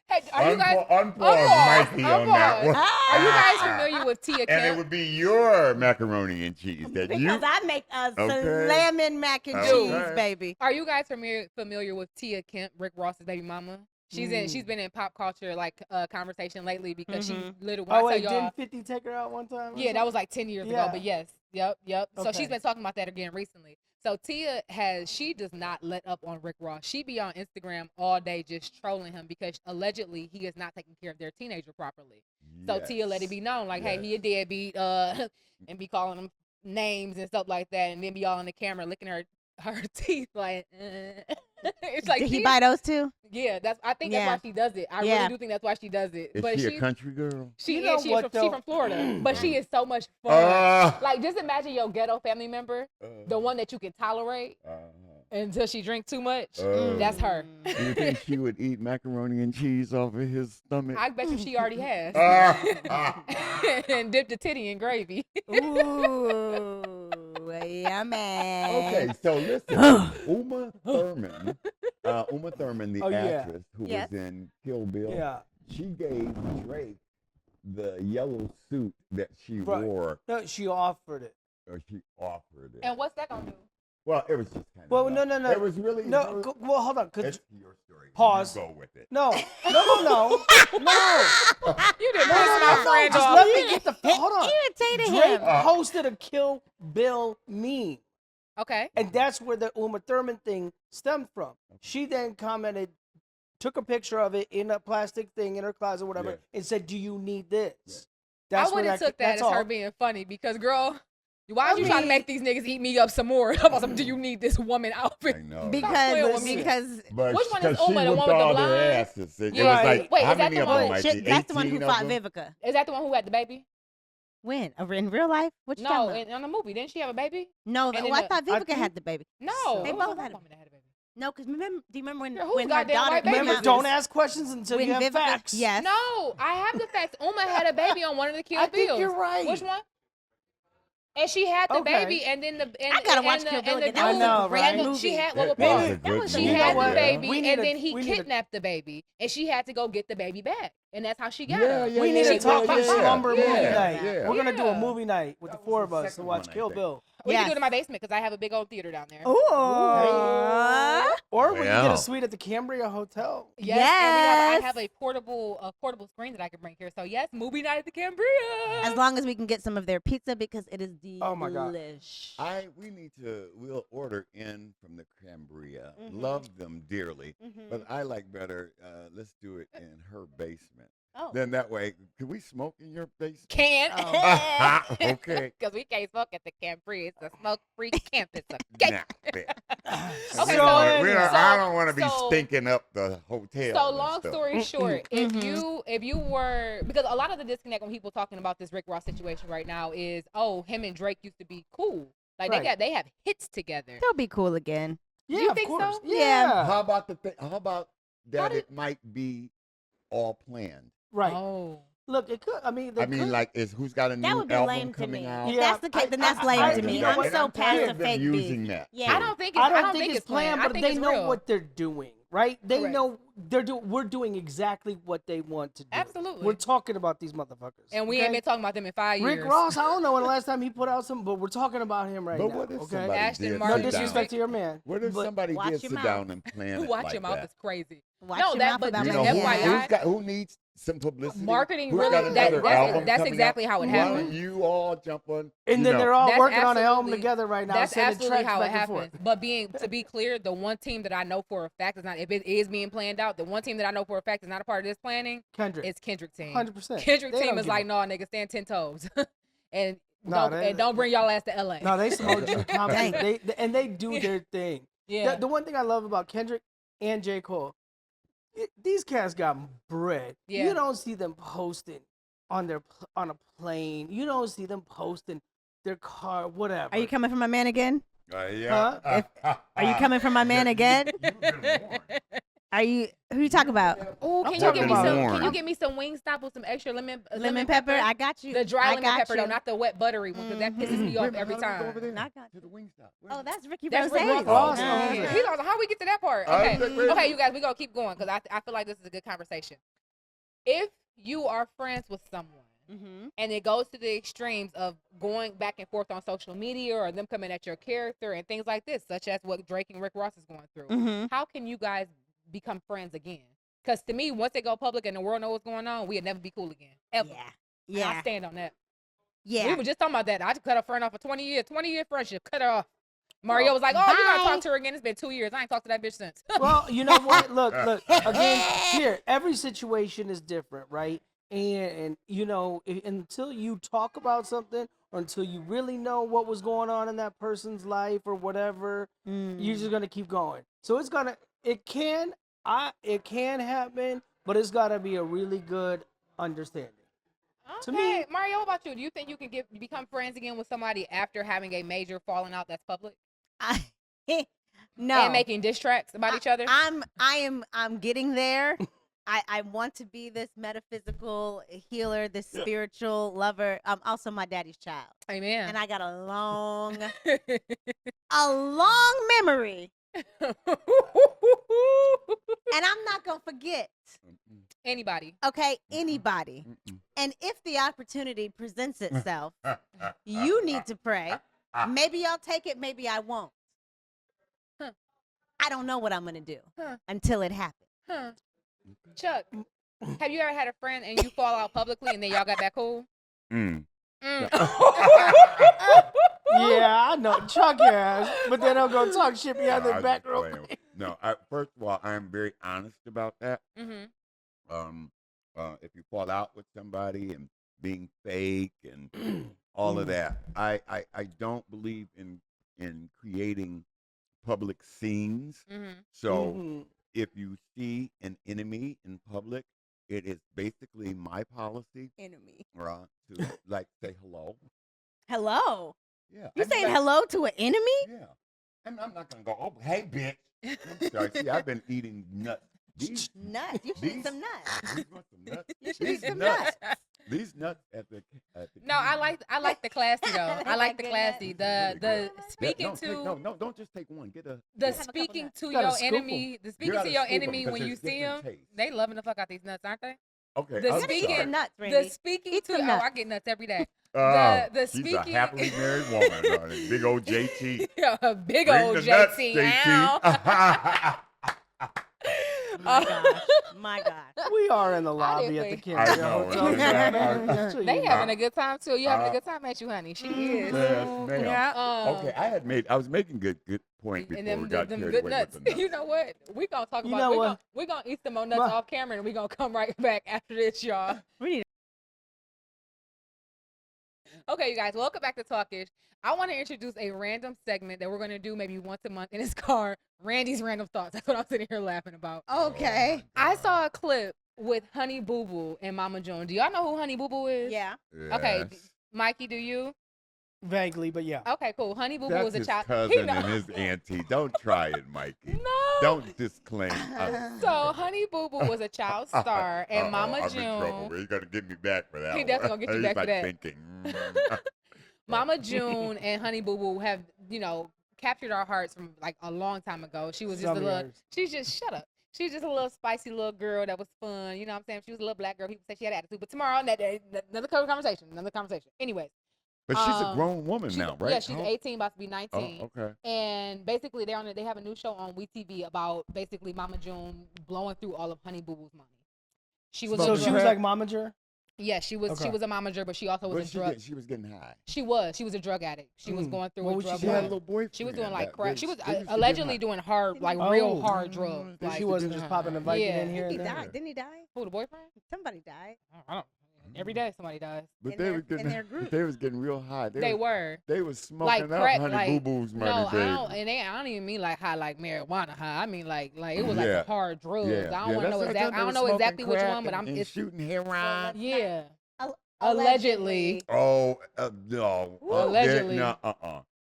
Speaker 1: Hey, are you guys?
Speaker 2: Unpause Mikey on that one.
Speaker 1: Are you guys familiar with Tia
Speaker 2: And it
Speaker 1: Kemp?
Speaker 2: would be your macaroni and cheese that
Speaker 3: Because
Speaker 2: you.
Speaker 3: I make a
Speaker 2: Okay.
Speaker 3: slamming mac and
Speaker 2: Okay.
Speaker 3: cheese, baby.
Speaker 1: Are you guys familiar with Tia Kemp, Rick Ross's baby mama? She's been in pop culture conversation lately because she literally. When
Speaker 4: oh
Speaker 1: I
Speaker 4: wait,
Speaker 1: tell y'all,
Speaker 4: didn't 50 take her out one time? or
Speaker 1: yeah, that was like 10 years ago.
Speaker 4: Yeah.
Speaker 1: But yes, yep. So she's
Speaker 4: Okay.
Speaker 1: been talking about that again recently. So Tia she does not let up on Rick Ross. She be on Instagram all day just trolling him because allegedly he is not taking care of their teenager properly. So Tia let it be known, like, hey, he a deadbeat, and be calling him names and stuff like that, and then be all on the camera licking her teeth like. It's like
Speaker 3: Did he
Speaker 1: Tia-
Speaker 3: buy those too?
Speaker 1: Yeah, I think
Speaker 3: Yeah.
Speaker 1: that's why she does it. I
Speaker 3: Yeah.
Speaker 1: really do think that's why she does it.
Speaker 2: Is
Speaker 1: but
Speaker 2: she a country girl?
Speaker 1: She
Speaker 4: You know
Speaker 1: is. She
Speaker 4: what,
Speaker 1: from Florida, but she is so much fun. Like, just imagine your ghetto family member, the one that you can tolerate until she drink too much. That's her.
Speaker 2: Do you think she would eat macaroni and cheese off of his stomach?
Speaker 1: I bet you she already has. And dipped the titty in gravy.
Speaker 3: Ooh, yummy.
Speaker 2: Okay, so listen, Uma Thurman, the
Speaker 4: Oh, yeah.
Speaker 2: actress who
Speaker 3: Yes.
Speaker 2: was in Kill Bill,
Speaker 4: Yeah.
Speaker 2: she gave Drake the yellow suit that she
Speaker 4: Right.
Speaker 2: wore,
Speaker 4: No, she offered it.
Speaker 2: or she offered it.
Speaker 1: And what's that gonna do?
Speaker 2: Well, it was just kind of.
Speaker 4: Well, no.
Speaker 2: It was really.
Speaker 4: No, well, hold on.
Speaker 2: It's your story.
Speaker 4: Pause.
Speaker 2: You go with it.
Speaker 4: No.
Speaker 1: You didn't
Speaker 4: No,
Speaker 1: piss
Speaker 4: no,
Speaker 1: my
Speaker 4: no,
Speaker 1: friend
Speaker 4: just
Speaker 1: off.
Speaker 4: let me get the. Hold on.
Speaker 3: Irritated
Speaker 4: Drake
Speaker 3: him.
Speaker 4: posted a Kill Bill meme,
Speaker 1: Okay.
Speaker 4: and that's where the Uma Thurman thing stemmed from. She then commented, took a picture of it in a plastic thing in her closet, whatever,
Speaker 2: Yeah.
Speaker 4: and said, "Do you need this?"
Speaker 2: Yeah.
Speaker 4: That's
Speaker 1: I would have took that
Speaker 4: that's
Speaker 1: as her
Speaker 4: all.
Speaker 1: being funny because, girl, why
Speaker 4: I
Speaker 1: you trying to
Speaker 4: mean-
Speaker 1: make these niggas eat me up some more? How about some, do you need this woman outfit?
Speaker 2: I know.
Speaker 1: playing with me.
Speaker 3: Because
Speaker 2: But
Speaker 1: Which one is
Speaker 2: because she
Speaker 1: Uma, the one
Speaker 2: whipped
Speaker 1: with the
Speaker 2: all their
Speaker 1: blonde?
Speaker 2: asses. It
Speaker 1: Yeah.
Speaker 2: was like,
Speaker 1: Wait,
Speaker 2: how
Speaker 1: is that
Speaker 2: many
Speaker 1: the
Speaker 2: of
Speaker 1: one-
Speaker 2: them, Mikey?
Speaker 3: that's the one who
Speaker 2: 18
Speaker 3: fought
Speaker 2: of them?
Speaker 3: Vivica.
Speaker 1: Is that the one who had the baby?
Speaker 3: When? In real life? What you
Speaker 1: No,
Speaker 3: talking about?
Speaker 1: in the movie. Didn't she have a baby?
Speaker 3: No,
Speaker 1: and
Speaker 3: oh,
Speaker 1: in
Speaker 3: I
Speaker 1: the-
Speaker 3: thought Vivica
Speaker 4: think-
Speaker 3: had the baby.
Speaker 1: No.
Speaker 4: So-
Speaker 3: They
Speaker 1: it was a
Speaker 3: both
Speaker 1: white
Speaker 3: had a-
Speaker 1: woman that had a baby.
Speaker 3: No, because do you remember
Speaker 1: Girl, who's
Speaker 3: when her
Speaker 1: goddamn
Speaker 3: daughter
Speaker 1: white baby
Speaker 3: came
Speaker 4: Remember,
Speaker 3: out?
Speaker 4: don't ask questions until
Speaker 3: when
Speaker 4: you have
Speaker 3: Vivica,
Speaker 4: facts.
Speaker 3: Yes.
Speaker 1: No, I have the facts. Uma had a baby on one of the Kill
Speaker 4: I think
Speaker 1: Bills.
Speaker 4: you're right.
Speaker 1: Which one? And she had the
Speaker 4: Okay.
Speaker 1: baby, and then and
Speaker 3: I gotta
Speaker 1: and
Speaker 3: watch
Speaker 1: the,
Speaker 3: Kill Bill
Speaker 1: and the
Speaker 3: again. That was
Speaker 1: dude-
Speaker 4: I know,
Speaker 1: and
Speaker 4: right?
Speaker 1: the- She had
Speaker 2: That
Speaker 1: well,
Speaker 2: was a
Speaker 1: pause.
Speaker 2: good
Speaker 1: She
Speaker 2: movie.
Speaker 1: had
Speaker 4: You know
Speaker 1: the
Speaker 4: what?
Speaker 1: baby,
Speaker 4: We need
Speaker 1: and
Speaker 4: a-
Speaker 1: then he
Speaker 4: we need a-
Speaker 1: kidnapped the baby, and she had to go get the baby back, and that's how she got
Speaker 2: Yeah,
Speaker 1: her.
Speaker 2: yeah,
Speaker 4: We need
Speaker 2: yeah,
Speaker 4: to talk
Speaker 2: yeah,
Speaker 4: about
Speaker 2: yeah,
Speaker 4: slumber
Speaker 2: yeah,
Speaker 4: movie
Speaker 2: yeah,
Speaker 4: night.
Speaker 2: yeah.
Speaker 4: We're gonna do a
Speaker 1: Yeah.
Speaker 4: movie night with the
Speaker 2: That
Speaker 4: four
Speaker 2: was
Speaker 4: of
Speaker 2: the
Speaker 4: us to
Speaker 2: second
Speaker 4: watch
Speaker 2: one, I
Speaker 4: Kill
Speaker 2: think.
Speaker 4: Bill.
Speaker 1: We can do
Speaker 3: Yes.
Speaker 1: it in my basement because I have a big old theater down there.
Speaker 3: Ooh.
Speaker 4: Or we can get
Speaker 2: Well.
Speaker 4: a suite at the Cambria Hotel.
Speaker 1: Yes, and I
Speaker 3: Yes.
Speaker 1: have a portable screen that I can bring here. So yes, movie night at the Cambria.
Speaker 3: As long as we can get some of their pizza because it is delish.
Speaker 4: Oh my God.
Speaker 2: We'll order in from the Cambria.
Speaker 3: Mhm.
Speaker 2: Love them dearly.
Speaker 3: Mhm.
Speaker 2: But I like better, let's do it in her basement.
Speaker 3: Oh.
Speaker 2: Then that way, can we smoke in your basement?
Speaker 1: Can.
Speaker 2: Okay.
Speaker 1: Because we can't smoke at the Cambria. It's a smoke-free campus. Okay.
Speaker 2: Nah, bet.
Speaker 1: Okay,
Speaker 4: So
Speaker 2: I don't want to be
Speaker 1: so-
Speaker 2: stinking up the hotel.
Speaker 1: So
Speaker 2: and
Speaker 1: long
Speaker 2: stuff.
Speaker 1: story short, if
Speaker 3: Mhm.
Speaker 1: you were, because a lot of the disconnect when people talking about this Rick Ross situation right now is, oh, him and Drake used to be cool. Like
Speaker 4: Right.
Speaker 1: they have hits together.
Speaker 3: They'll be cool again.
Speaker 4: Yeah,
Speaker 1: You
Speaker 4: of
Speaker 1: think so?
Speaker 4: course.
Speaker 3: Yeah.
Speaker 4: Yeah.
Speaker 2: How about how about that?
Speaker 1: did-
Speaker 2: It might be all planned.
Speaker 4: Right.
Speaker 1: Oh.
Speaker 4: Look, it could. I mean, they could.
Speaker 2: like, who's got a
Speaker 3: That
Speaker 2: new
Speaker 3: would be
Speaker 2: album
Speaker 3: lame to
Speaker 2: coming
Speaker 3: me.
Speaker 2: out?
Speaker 3: If
Speaker 4: Yeah,
Speaker 3: that's the case, then that's lame
Speaker 4: I-
Speaker 3: to me.
Speaker 4: you know
Speaker 3: I'm
Speaker 4: what?
Speaker 3: so
Speaker 2: I'm
Speaker 3: past
Speaker 2: tired
Speaker 3: the
Speaker 2: of them
Speaker 3: fake
Speaker 2: using
Speaker 3: beef.
Speaker 2: that.
Speaker 3: Yeah.
Speaker 1: I don't think
Speaker 4: I
Speaker 1: it's,
Speaker 4: don't think it's planned,
Speaker 1: I
Speaker 4: but
Speaker 1: think
Speaker 4: they
Speaker 1: it's
Speaker 4: know
Speaker 1: real.
Speaker 4: what they're doing, right? They
Speaker 1: Right.
Speaker 4: know we're doing exactly what they want to do.
Speaker 1: Absolutely.
Speaker 4: We're talking about these motherfuckers.
Speaker 1: And we
Speaker 4: okay?
Speaker 1: ain't been talking about them in 5 years.
Speaker 4: Rick Ross, I don't know when the last time he put out something, but we're talking about him right
Speaker 2: But
Speaker 4: now.
Speaker 2: what if
Speaker 4: okay?
Speaker 2: somebody
Speaker 1: Ashton
Speaker 2: did
Speaker 1: Martin
Speaker 4: No
Speaker 2: sit
Speaker 4: disrespect to
Speaker 2: down?
Speaker 4: your man.
Speaker 2: What if
Speaker 4: but
Speaker 2: somebody
Speaker 3: watch
Speaker 2: did
Speaker 3: your
Speaker 2: sit
Speaker 3: mouth.
Speaker 2: down and plan it
Speaker 1: Watch
Speaker 2: like
Speaker 1: your mouth
Speaker 2: that?
Speaker 1: is crazy.
Speaker 3: Watch
Speaker 1: No,
Speaker 3: your
Speaker 1: that-
Speaker 3: mouth
Speaker 1: but
Speaker 3: about
Speaker 2: You
Speaker 1: like
Speaker 3: my
Speaker 2: know,
Speaker 1: FYI,
Speaker 2: who needs some publicity?
Speaker 1: Marketing
Speaker 2: Who's
Speaker 1: really-
Speaker 2: got
Speaker 1: that-
Speaker 2: another
Speaker 1: that's-
Speaker 2: album
Speaker 1: that's
Speaker 2: coming
Speaker 1: exactly
Speaker 2: out?
Speaker 1: how it
Speaker 2: Why
Speaker 1: happens.
Speaker 2: don't you all jump on?
Speaker 4: And
Speaker 2: you
Speaker 4: then
Speaker 2: know,
Speaker 4: they're all
Speaker 1: That's
Speaker 4: working on an album
Speaker 1: absolutely-
Speaker 4: together right now.
Speaker 1: That's
Speaker 4: sending
Speaker 1: absolutely
Speaker 4: tracks
Speaker 1: how it
Speaker 4: back and forth.
Speaker 1: happens. But to be clear, the one team that I know for a fact is not, if it is being planned out, the one team that I know for a fact is not a part of this planning
Speaker 4: Kendrick.
Speaker 1: is Kendrick team.
Speaker 4: 100%.
Speaker 1: Kendrick
Speaker 4: They
Speaker 1: team
Speaker 4: don't
Speaker 1: is
Speaker 4: give
Speaker 1: like,
Speaker 4: a-
Speaker 1: no, nigga, stand 10 toes. and
Speaker 4: Nah,
Speaker 1: don't bring y'all ass to LA.
Speaker 4: No, they some OG comedy.
Speaker 3: Dang.
Speaker 4: They do their thing.
Speaker 1: yeah.
Speaker 4: The one thing I love about Kendrick and J. Cole, these cats got bread.
Speaker 1: Yeah.
Speaker 4: You don't see them posting on on a plane. You don't see them posting their car, whatever.
Speaker 3: Are you coming for my man again?
Speaker 2: Yeah.
Speaker 3: Are you coming for my man again?
Speaker 2: You've been warned.
Speaker 3: Are you? Who you talk about?
Speaker 1: Oh,
Speaker 4: I'm
Speaker 1: can you
Speaker 4: talking
Speaker 1: give me
Speaker 4: about-
Speaker 1: some? Can
Speaker 2: warm.
Speaker 1: you give me some Wingstop with some extra
Speaker 3: Lemon pepper. I got you.
Speaker 1: The dry
Speaker 3: I
Speaker 1: lemon
Speaker 3: got
Speaker 1: pepper
Speaker 3: you.
Speaker 1: though, not the wet buttery one, because that pisses me
Speaker 2: Wait a
Speaker 1: off
Speaker 2: minute,
Speaker 1: every
Speaker 2: how do we go over
Speaker 1: time.
Speaker 2: there?
Speaker 3: I got
Speaker 2: To the Wingstop.
Speaker 3: Oh, that's Ricky
Speaker 1: That's
Speaker 3: Rose.
Speaker 1: Rick
Speaker 4: Ross.
Speaker 1: Ross.
Speaker 4: Oh,
Speaker 1: He's on. How we get to that part?
Speaker 2: I
Speaker 1: Okay.
Speaker 2: was like, wait a
Speaker 1: Okay,
Speaker 2: minute.
Speaker 1: you guys, we gonna keep going because I feel like this is a good conversation. If you are friends with someone
Speaker 3: Mm-hmm.
Speaker 1: and it goes to the extremes of going back and forth on social media or them coming at your character and things like this, such as what Drake and Rick Ross is going through,
Speaker 3: Mm-hmm.
Speaker 1: how can you guys become friends again? Because to me, once they go public and the world knows what's going on, we'd never be cool again. Ever.
Speaker 3: Yeah.
Speaker 1: And I stand on that.
Speaker 3: Yeah.
Speaker 1: We were just talking about that. I just cut a friend off for 20-year friendship. Cut her off. Mario was like, "Oh, you gotta
Speaker 3: Bye.
Speaker 1: talk to her again. It's been 2 years. I ain't talked to that bitch since."
Speaker 4: Well, you know what? Look. Again, here, every situation is different, right? And you know, until you talk about something or until you really know what was going on in that person's life or whatever, you're just gonna keep going. So it can happen, but it's gotta be a really good understanding. To me-
Speaker 1: Okay, Mario, what about you? Do you think you can become friends again with somebody after having a major falling out that's public
Speaker 3: No.
Speaker 1: and making diss tracks about each other?
Speaker 3: I'm getting there. I want to be this metaphysical healer, this spiritual lover. I'm also my daddy's child.
Speaker 1: Amen.
Speaker 3: And I got a long memory. And I'm not gonna forget.
Speaker 1: Anybody?
Speaker 3: Okay, anybody. And if the opportunity presents itself, you need to pray. Maybe I'll take it, maybe I won't.
Speaker 1: Huh.
Speaker 3: I don't know what I'm gonna do
Speaker 1: Huh.
Speaker 3: until it happens.
Speaker 1: Huh. Chuck, have you ever had a friend and you fall out publicly and then y'all got back cool?
Speaker 2: Mm.
Speaker 1: Mm.
Speaker 4: Yeah, I know Chuck has, but then I'm gonna talk shit behind
Speaker 2: No,
Speaker 4: their
Speaker 2: I'm
Speaker 4: back
Speaker 2: just
Speaker 4: real
Speaker 2: playing.
Speaker 4: quick.
Speaker 2: No, first of all, I'm very honest about that.
Speaker 1: Mhm.
Speaker 2: If you fall out with somebody and being fake and all of that, I don't believe in creating public scenes.
Speaker 1: Mhm.
Speaker 2: So
Speaker 4: Mhm.
Speaker 2: if you see an enemy in public, it is basically my policy
Speaker 3: Enemy.
Speaker 2: to like say hello.
Speaker 3: Hello.
Speaker 2: Yeah,
Speaker 3: You
Speaker 2: I'm
Speaker 3: saying
Speaker 2: like-
Speaker 3: hello to an enemy?
Speaker 2: Yeah, I'm not gonna go. Oh, hey, bitch. I'm sorry. See, I've been eating nuts. These
Speaker 3: Nuts. You should eat some nuts.
Speaker 2: These want some nuts.
Speaker 3: You should eat
Speaker 2: These
Speaker 3: some
Speaker 2: nuts.
Speaker 3: nuts.
Speaker 2: These nuts at the
Speaker 1: No, I like the classy though. I like the
Speaker 3: Good
Speaker 1: classy.
Speaker 3: nuts.
Speaker 1: The
Speaker 2: Yeah,
Speaker 1: speaking
Speaker 2: no,
Speaker 1: to
Speaker 2: no, don't just take one. Get a
Speaker 1: the
Speaker 3: Have a couple
Speaker 1: speaking
Speaker 3: nuts.
Speaker 1: to
Speaker 4: Gotta
Speaker 1: your
Speaker 4: scoop 'em.
Speaker 1: enemy. The speaking
Speaker 2: gotta
Speaker 1: to your
Speaker 2: scoop 'em
Speaker 1: enemy
Speaker 2: because
Speaker 1: when you
Speaker 2: there's
Speaker 1: see
Speaker 2: different
Speaker 1: them.
Speaker 2: tastes.
Speaker 1: They loving the fuck out these nuts, aren't they?
Speaker 2: Okay,
Speaker 1: The
Speaker 2: I'm
Speaker 3: You gotta eat
Speaker 1: speaking-
Speaker 2: sorry.
Speaker 3: some nuts,
Speaker 1: The
Speaker 3: Randy.
Speaker 1: speaking
Speaker 3: Eat
Speaker 1: to
Speaker 3: some
Speaker 1: oh,
Speaker 3: nuts.
Speaker 1: I get nuts every day.
Speaker 2: Oh,
Speaker 1: the
Speaker 2: she's a
Speaker 1: speaking-
Speaker 2: happily married woman, honey. Big old JT.
Speaker 1: A big
Speaker 2: Bring
Speaker 1: old
Speaker 2: the nuts,
Speaker 1: JT. Ow.
Speaker 3: My gosh. My gosh.
Speaker 4: We are in the
Speaker 1: I
Speaker 4: lobby at the
Speaker 1: didn't
Speaker 4: Canada
Speaker 2: know,
Speaker 4: Hotel.
Speaker 2: exactly.
Speaker 1: They having a good time too. You having a good time, ain't you, honey? She is.
Speaker 2: Yes, ma'am.
Speaker 3: Yeah.
Speaker 2: Okay, I was making good point before
Speaker 1: And them,
Speaker 2: we got
Speaker 1: them
Speaker 2: carried
Speaker 1: good
Speaker 2: away
Speaker 1: nuts.
Speaker 2: with the nuts.
Speaker 1: You know what? We gonna talk
Speaker 4: You
Speaker 1: about.
Speaker 4: know
Speaker 1: We
Speaker 4: what?
Speaker 1: gonna, we gonna eat some more nuts
Speaker 4: Ma-
Speaker 1: off camera, and we gonna come right back after this, y'all.
Speaker 3: We need
Speaker 1: Okay, you guys, welcome back to Talkish. I want to introduce a random segment that we're gonna do maybe once a month in his car. Randy's random thoughts. That's what I'm sitting here laughing about.
Speaker 3: Okay.
Speaker 1: I saw a clip with Honey Boo Boo and Mama June. Do y'all know who Honey Boo Boo is?
Speaker 3: Yeah.
Speaker 1: Okay,
Speaker 2: Yes.
Speaker 1: Mikey, do you?
Speaker 4: Vaguely, but yeah.
Speaker 1: Okay, cool. Honey Boo Boo
Speaker 2: That's
Speaker 1: is a
Speaker 2: his
Speaker 1: child.
Speaker 2: cousin
Speaker 1: He know-
Speaker 2: and his auntie. Don't try it, Mikey.
Speaker 1: No.
Speaker 2: Don't disclaim.
Speaker 1: So Honey Boo Boo was a child star, and Mama
Speaker 2: I'm in trouble.
Speaker 1: June.
Speaker 2: He's gonna get me back for that.
Speaker 1: He definitely gonna get you
Speaker 2: He's
Speaker 1: back for
Speaker 2: like
Speaker 1: that.
Speaker 2: Thinking.
Speaker 1: Mama June and Honey Boo Boo have, captured our hearts from like a long time ago. She was just
Speaker 4: Some
Speaker 1: a little.
Speaker 4: years.
Speaker 1: She's just shut up. She's just a little spicy little girl that was fun. You know what I'm saying? She was a little black girl. People say she had attitude, but tomorrow, another conversation. Anyways,
Speaker 2: But she's a
Speaker 1: Um,
Speaker 2: grown woman
Speaker 1: she's,
Speaker 2: now, right?
Speaker 1: yeah, she's
Speaker 2: How-
Speaker 1: 18, about to be 19.
Speaker 2: Oh, okay.
Speaker 1: And basically, they have a new show on WeTV about basically Mama June blowing through all of Honey Boo Boo's money. She was
Speaker 4: So
Speaker 1: a
Speaker 4: she
Speaker 1: drug,
Speaker 4: was like momager?
Speaker 1: yeah, she was
Speaker 4: Okay.
Speaker 1: a momager, but she also was
Speaker 2: What
Speaker 1: a
Speaker 2: she
Speaker 1: drug.
Speaker 2: get? She was getting high.
Speaker 1: She was a drug addict. She was going through
Speaker 4: What
Speaker 1: a
Speaker 4: was she
Speaker 1: drug.
Speaker 2: She had a
Speaker 1: run.
Speaker 2: little boyfriend.
Speaker 1: She was doing like
Speaker 2: that
Speaker 1: crack.
Speaker 2: they-
Speaker 1: She was
Speaker 2: they used to get
Speaker 1: allegedly
Speaker 2: high.
Speaker 1: doing hard, like
Speaker 4: Oh.
Speaker 1: real hard drugs.
Speaker 2: They
Speaker 1: Like,
Speaker 4: She
Speaker 2: used to
Speaker 4: wasn't
Speaker 2: do
Speaker 4: just
Speaker 2: that.
Speaker 4: popping a Vicodin
Speaker 1: Yeah.
Speaker 4: in here
Speaker 3: He
Speaker 4: and there.
Speaker 3: died. Didn't he die?
Speaker 1: who, the boyfriend?
Speaker 3: Somebody died.
Speaker 1: I don't. Every day somebody dies.
Speaker 2: But
Speaker 3: in
Speaker 2: they
Speaker 3: their-
Speaker 2: was
Speaker 3: in
Speaker 2: getting,
Speaker 3: their group.
Speaker 2: they was getting real high.
Speaker 1: They were.
Speaker 2: They was smoking
Speaker 1: Like
Speaker 2: up
Speaker 1: crack,
Speaker 2: Honey
Speaker 1: like-
Speaker 2: Boo Boo's money,
Speaker 1: No,
Speaker 2: baby.
Speaker 1: I don't. And I don't even mean like high, like marijuana high. I mean like it was like
Speaker 2: Yeah.
Speaker 1: hard drugs.
Speaker 2: Yeah,
Speaker 1: I don't want to
Speaker 2: that's
Speaker 1: know
Speaker 2: what
Speaker 1: exactly. I don't
Speaker 2: was
Speaker 1: know
Speaker 2: smoking
Speaker 1: exactly which
Speaker 2: crack
Speaker 1: one, but I'm.
Speaker 2: and
Speaker 1: It's
Speaker 2: shooting heroin.
Speaker 1: yeah. Allegedly.
Speaker 2: Oh no.
Speaker 3: Woo.
Speaker 1: Allegedly.
Speaker 2: No.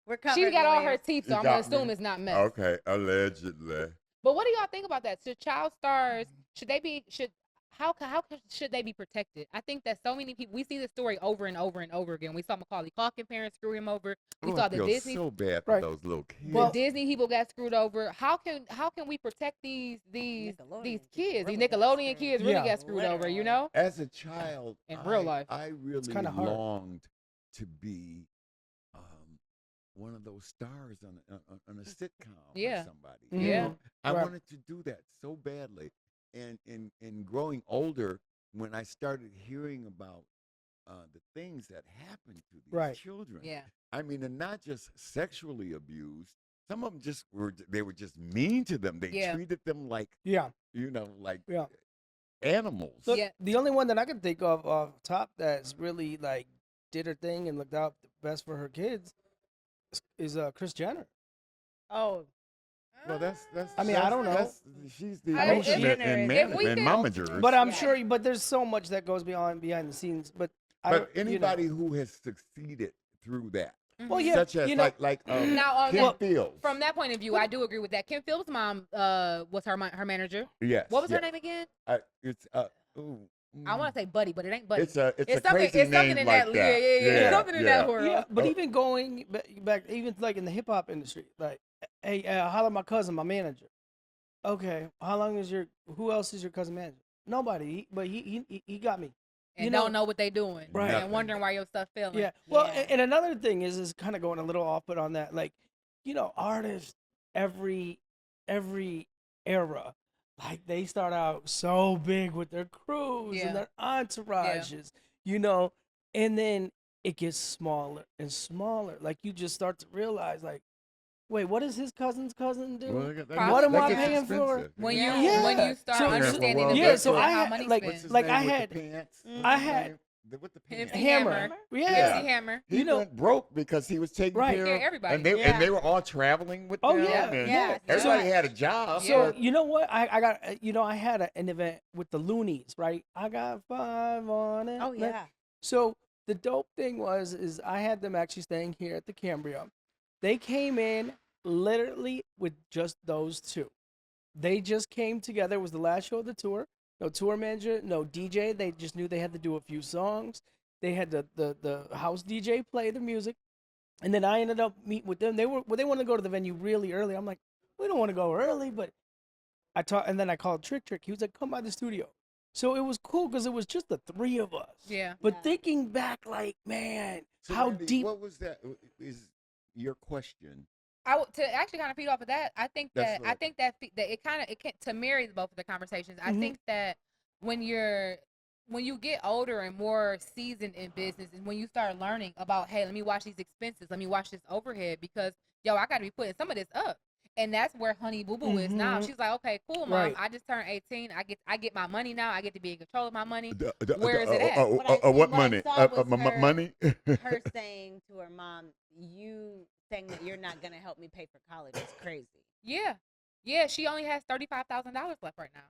Speaker 3: We're
Speaker 1: She
Speaker 3: covered
Speaker 1: got all her
Speaker 3: lawyers.
Speaker 1: teeth, so
Speaker 2: You
Speaker 1: I'm gonna
Speaker 2: got me.
Speaker 1: assume it's not mess.
Speaker 2: Okay. Allegedly.
Speaker 1: But what do y'all think about that? Should child stars should they be protected? I think that so many people, we see this story over and over and over again. We saw Macaulay Culkin parents screw him over. We
Speaker 2: Oh,
Speaker 1: saw
Speaker 2: I
Speaker 1: the
Speaker 2: feel
Speaker 1: Disney
Speaker 2: so bad for
Speaker 4: Right.
Speaker 2: those little kids.
Speaker 1: the Disney people got screwed over. How can we protect these
Speaker 3: Nickelodeon
Speaker 1: kids?
Speaker 3: really
Speaker 1: These
Speaker 3: got
Speaker 1: Nickelodeon
Speaker 3: screwed.
Speaker 1: kids really
Speaker 4: Yeah.
Speaker 1: got screwed over, you
Speaker 3: Literally.
Speaker 1: know?
Speaker 2: As a child,
Speaker 1: In real life.
Speaker 2: I really
Speaker 4: kinda hard.
Speaker 2: longed to be one of those stars on a sitcom
Speaker 1: Yeah.
Speaker 2: or somebody.
Speaker 4: Mhm.
Speaker 2: You
Speaker 1: Yeah.
Speaker 2: know? I
Speaker 4: Right.
Speaker 2: wanted to do that so badly. And in growing older, when I started hearing about the things that happened to these
Speaker 4: Right.
Speaker 2: children,
Speaker 1: Yeah.
Speaker 2: I mean, and not just sexually abused. Some of them they were just mean to them. They
Speaker 1: Yeah.
Speaker 2: treated them like,
Speaker 4: Yeah.
Speaker 2: like
Speaker 4: Yeah.
Speaker 2: animals.
Speaker 4: So
Speaker 1: Yeah.
Speaker 4: the only one that I can think of off top that's really like did her thing and looked out the best for her kids is Kris Jenner.
Speaker 3: Oh,
Speaker 2: Well, that's.
Speaker 4: I mean, I don't know.
Speaker 2: She's the
Speaker 1: I mean,
Speaker 2: ultimate in
Speaker 1: if we can-
Speaker 2: momager.
Speaker 4: But I'm
Speaker 3: Yeah.
Speaker 4: sure, but there's so much that goes behind the scenes. But I
Speaker 2: But
Speaker 4: don't- you know.
Speaker 2: anybody who has succeeded through that,
Speaker 4: Well, yeah,
Speaker 2: such as
Speaker 4: you know-
Speaker 2: like
Speaker 1: Now, on
Speaker 2: Kim
Speaker 1: that-
Speaker 2: Fields.
Speaker 1: From that point of view, I do agree with that. Kim Phillips' mom was her manager.
Speaker 2: Yes.
Speaker 1: What was her
Speaker 2: yes.
Speaker 1: name again?
Speaker 2: It's ooh,
Speaker 1: I want to say Buddy, but it ain't Buddy.
Speaker 2: It's a
Speaker 1: It's
Speaker 2: crazy
Speaker 1: something
Speaker 2: name
Speaker 1: in
Speaker 2: like
Speaker 1: that.
Speaker 2: that.
Speaker 1: Yeah. Something in that world.
Speaker 4: Yeah, but
Speaker 2: Oh.
Speaker 4: even going back, even like in the hip hop industry, like, hey, holler at my cousin, my manager. Okay, who else is your cousin manager? Nobody. But he got me.
Speaker 1: And
Speaker 4: You know-
Speaker 1: don't know what they doing.
Speaker 4: Right.
Speaker 1: And wondering why your stuff failing.
Speaker 4: Yeah. Well,
Speaker 3: Yeah.
Speaker 4: and another thing is kind of going a little off, but on that, like, artists every era, like they start out so big with their crews
Speaker 1: Yeah.
Speaker 4: and their entourages, and then it gets smaller and smaller. Like you just start to realize, like, wait, what does his cousin's cousin do?
Speaker 2: Well, that
Speaker 1: What am
Speaker 2: that
Speaker 1: I
Speaker 2: gets
Speaker 4: paying for?
Speaker 2: expensive.
Speaker 1: When
Speaker 3: Yeah.
Speaker 1: you start
Speaker 4: So-
Speaker 1: understanding the
Speaker 2: Yeah,
Speaker 1: business
Speaker 2: so
Speaker 1: and
Speaker 4: I
Speaker 1: how
Speaker 4: had,
Speaker 1: money
Speaker 4: like-
Speaker 2: What's
Speaker 1: spent.
Speaker 2: his
Speaker 4: like
Speaker 2: name
Speaker 4: I
Speaker 2: with
Speaker 4: had-
Speaker 2: the pants?
Speaker 3: Mhm.
Speaker 4: I
Speaker 2: What's his
Speaker 4: had-
Speaker 2: name? With the pants.
Speaker 1: MC
Speaker 4: Hammer.
Speaker 1: Hammer.
Speaker 4: Yeah.
Speaker 1: MC Hammer.
Speaker 2: He went broke because he was taking
Speaker 4: Right.
Speaker 2: care
Speaker 1: Yeah,
Speaker 2: of
Speaker 1: everybody.
Speaker 2: and they
Speaker 3: Yeah.
Speaker 2: and they were all traveling with
Speaker 4: Oh,
Speaker 2: them.
Speaker 4: yeah,
Speaker 2: and
Speaker 3: yeah.
Speaker 2: Everybody
Speaker 3: So-
Speaker 2: had a job.
Speaker 4: So
Speaker 2: but-
Speaker 4: you know what? I got I had an event with the Loonies, right? I got 5 on it.
Speaker 3: oh yeah.
Speaker 4: So the dope thing is I had them actually staying here at the Cambria. They came in literally with just those two. They just came together. It was the last show of the tour. No tour manager, no DJ. They just knew they had to do a few songs. They had the house DJ play the music. And then I ended up meeting with them. They wanted to go to the venue really early. I'm like, we don't want to go early, but and then I called Trick. He was like, come by the studio. So it was cool because it was just the 3 of us.
Speaker 1: Yeah.
Speaker 4: But
Speaker 3: Yeah.
Speaker 4: thinking back, like, man,
Speaker 2: So
Speaker 4: how
Speaker 2: Randy,
Speaker 4: deep.
Speaker 2: What was that? Is your question?
Speaker 1: To actually kind of feed off of that, I think
Speaker 2: That's
Speaker 1: that it can to marry both of the conversations. I
Speaker 4: Mhm.
Speaker 1: think that when you get older and more seasoned in business, and when you start learning about, hey, let me watch these expenses, let me watch this overhead, because I got to be putting some of this up. And that's where Honey Boo Boo is now.
Speaker 4: Mhm.
Speaker 1: She's like, okay, cool, mom.
Speaker 4: Right.
Speaker 1: I just turned 18. I get my money now. I get to be in control of my money.
Speaker 2: Where
Speaker 1: is it at?
Speaker 2: What money?
Speaker 3: What I saw was
Speaker 2: Money?
Speaker 3: Her saying to her mom, "You saying that you're not gonna help me pay for college is crazy."
Speaker 1: Yeah. She only has $35,000 left right now.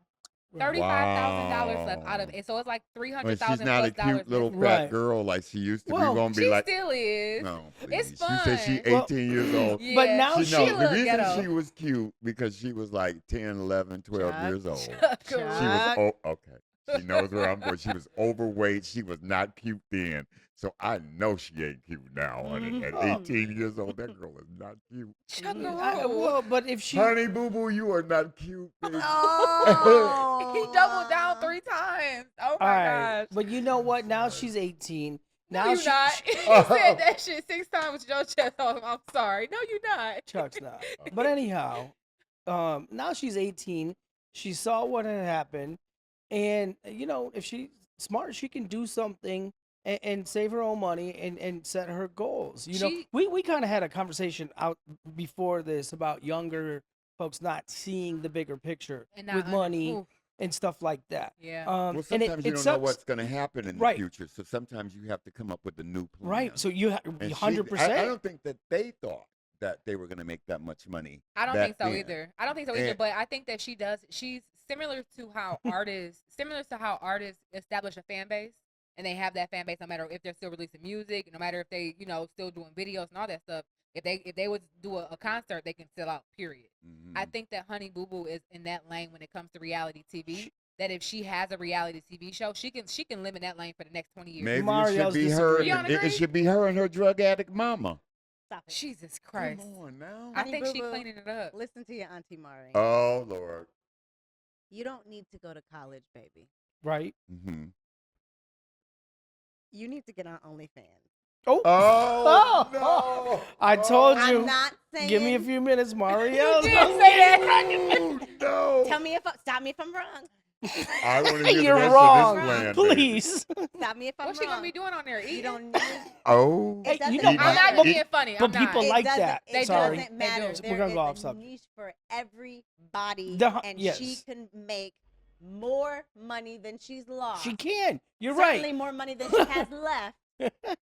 Speaker 4: Right.
Speaker 1: $35,000 left out of
Speaker 2: Wow.
Speaker 1: it. So it's like
Speaker 2: Well,
Speaker 1: $300,000
Speaker 2: she's not a
Speaker 1: plus dollars
Speaker 2: cute little
Speaker 1: missing.
Speaker 2: fat
Speaker 4: Right.
Speaker 2: girl like she used to
Speaker 4: Well,
Speaker 2: be. Won't be
Speaker 1: She
Speaker 2: like
Speaker 1: still is.
Speaker 2: no.
Speaker 1: It's
Speaker 2: Please. She said she
Speaker 1: fun.
Speaker 4: Well,
Speaker 2: 18 years old.
Speaker 1: Yeah,
Speaker 4: But now
Speaker 2: She
Speaker 4: she
Speaker 2: no,
Speaker 1: a
Speaker 2: the
Speaker 1: little
Speaker 2: reason
Speaker 1: ghetto.
Speaker 2: she was cute because she was like 10, 11, 12
Speaker 3: Chuck.
Speaker 2: years old.
Speaker 1: Chuck.
Speaker 2: She was
Speaker 3: Chuck.
Speaker 2: okay. She knows where I'm going. She was overweight. She was not cute then. So I know she ain't cute now. Honey. At
Speaker 4: Mhm.
Speaker 2: 18 years old, that girl is not cute.
Speaker 4: Well, but if she.
Speaker 2: Honey Boo Boo, you are not cute. Baby.
Speaker 3: Oh,
Speaker 1: He doubled down 3 times. Oh my
Speaker 4: All right.
Speaker 1: gosh.
Speaker 4: But you know what? Now she's 18.
Speaker 1: No,
Speaker 4: Now
Speaker 1: you
Speaker 4: she,
Speaker 1: not. You said that shit 6 times with your chest off. I'm sorry. No, you not.
Speaker 4: Chuck's not. But anyhow, now she's 18. She saw what had happened, and if she's smart, she can do something and save her own money and set her goals. We kind of had a conversation out before this about younger folks not seeing the bigger picture
Speaker 1: And not
Speaker 4: with money
Speaker 1: oof,
Speaker 4: and stuff like that.
Speaker 1: yeah.
Speaker 2: Well,
Speaker 4: And
Speaker 2: sometimes you
Speaker 4: it
Speaker 2: don't know
Speaker 4: sucks.
Speaker 2: what's going to happen in
Speaker 4: Right.
Speaker 2: the future. So sometimes you have to come up with a new plan.
Speaker 4: Right. So you
Speaker 2: And she-
Speaker 4: 100%.
Speaker 2: I don't think that they thought that they were going to make that much money.
Speaker 1: I don't
Speaker 2: back
Speaker 1: think so
Speaker 2: then.
Speaker 1: either. I don't think so either.
Speaker 2: And-
Speaker 1: But I think that she does. She's similar to how artists establish a fan base. and they have that fan base, no matter if they're still releasing music, no matter if they, still doing videos and all that stuff. If they would do a concert, they can sell out. Period. I
Speaker 2: Mhm.
Speaker 1: think that Honey Boo Boo is in that lane when it comes to reality TV. That if she has a reality TV show, she can live in that lane for the next 20 years.
Speaker 2: Maybe it should
Speaker 4: Mario's
Speaker 2: be her.
Speaker 4: disagreeing.
Speaker 1: You don't
Speaker 2: It
Speaker 1: agree?
Speaker 2: should be her and her drug addict mama.
Speaker 3: Stop it.
Speaker 1: Jesus
Speaker 2: Come
Speaker 1: Christ.
Speaker 2: on now.
Speaker 1: I
Speaker 3: Honey
Speaker 1: think
Speaker 3: Boo
Speaker 1: she
Speaker 3: Boo,
Speaker 1: cleaning it up.
Speaker 3: Listen to your auntie Mari.
Speaker 2: Oh Lord.
Speaker 3: You don't need to go to college, baby.
Speaker 4: Right?
Speaker 2: Mm-hmm.
Speaker 3: You need to get on OnlyFans.
Speaker 4: Oh.
Speaker 2: Oh,
Speaker 4: Oh,
Speaker 2: no.
Speaker 4: I told
Speaker 2: Oh,
Speaker 4: you.
Speaker 3: I'm not saying.
Speaker 4: Give me a few minutes, Mario.
Speaker 1: You did say that.
Speaker 2: Oh, no.
Speaker 3: Stop me if I'm wrong.
Speaker 2: I want to hear
Speaker 4: You're
Speaker 2: the rest
Speaker 4: wrong.
Speaker 2: of this plan, baby.
Speaker 4: Please.
Speaker 3: Stop me if I'm
Speaker 1: What's
Speaker 3: wrong.
Speaker 1: she gonna be doing on there?
Speaker 3: You
Speaker 1: Eating?
Speaker 3: don't need.
Speaker 2: Oh.
Speaker 3: It doesn't
Speaker 4: know,
Speaker 1: I'm
Speaker 3: matter.
Speaker 1: not being funny.
Speaker 4: But
Speaker 1: I'm not.
Speaker 4: people
Speaker 3: It
Speaker 4: like
Speaker 3: doesn't-
Speaker 4: that.
Speaker 1: They
Speaker 3: It
Speaker 1: do.
Speaker 4: Sorry.
Speaker 3: doesn't
Speaker 1: They
Speaker 3: matter.
Speaker 1: do.
Speaker 3: There
Speaker 4: We're gonna
Speaker 3: is
Speaker 4: go off
Speaker 3: a
Speaker 4: subject.
Speaker 3: niche for everybody, and
Speaker 4: Yes.
Speaker 3: she can make more money than she's lost.
Speaker 4: She can. You're
Speaker 3: Certainly
Speaker 4: right.
Speaker 3: more money than she has left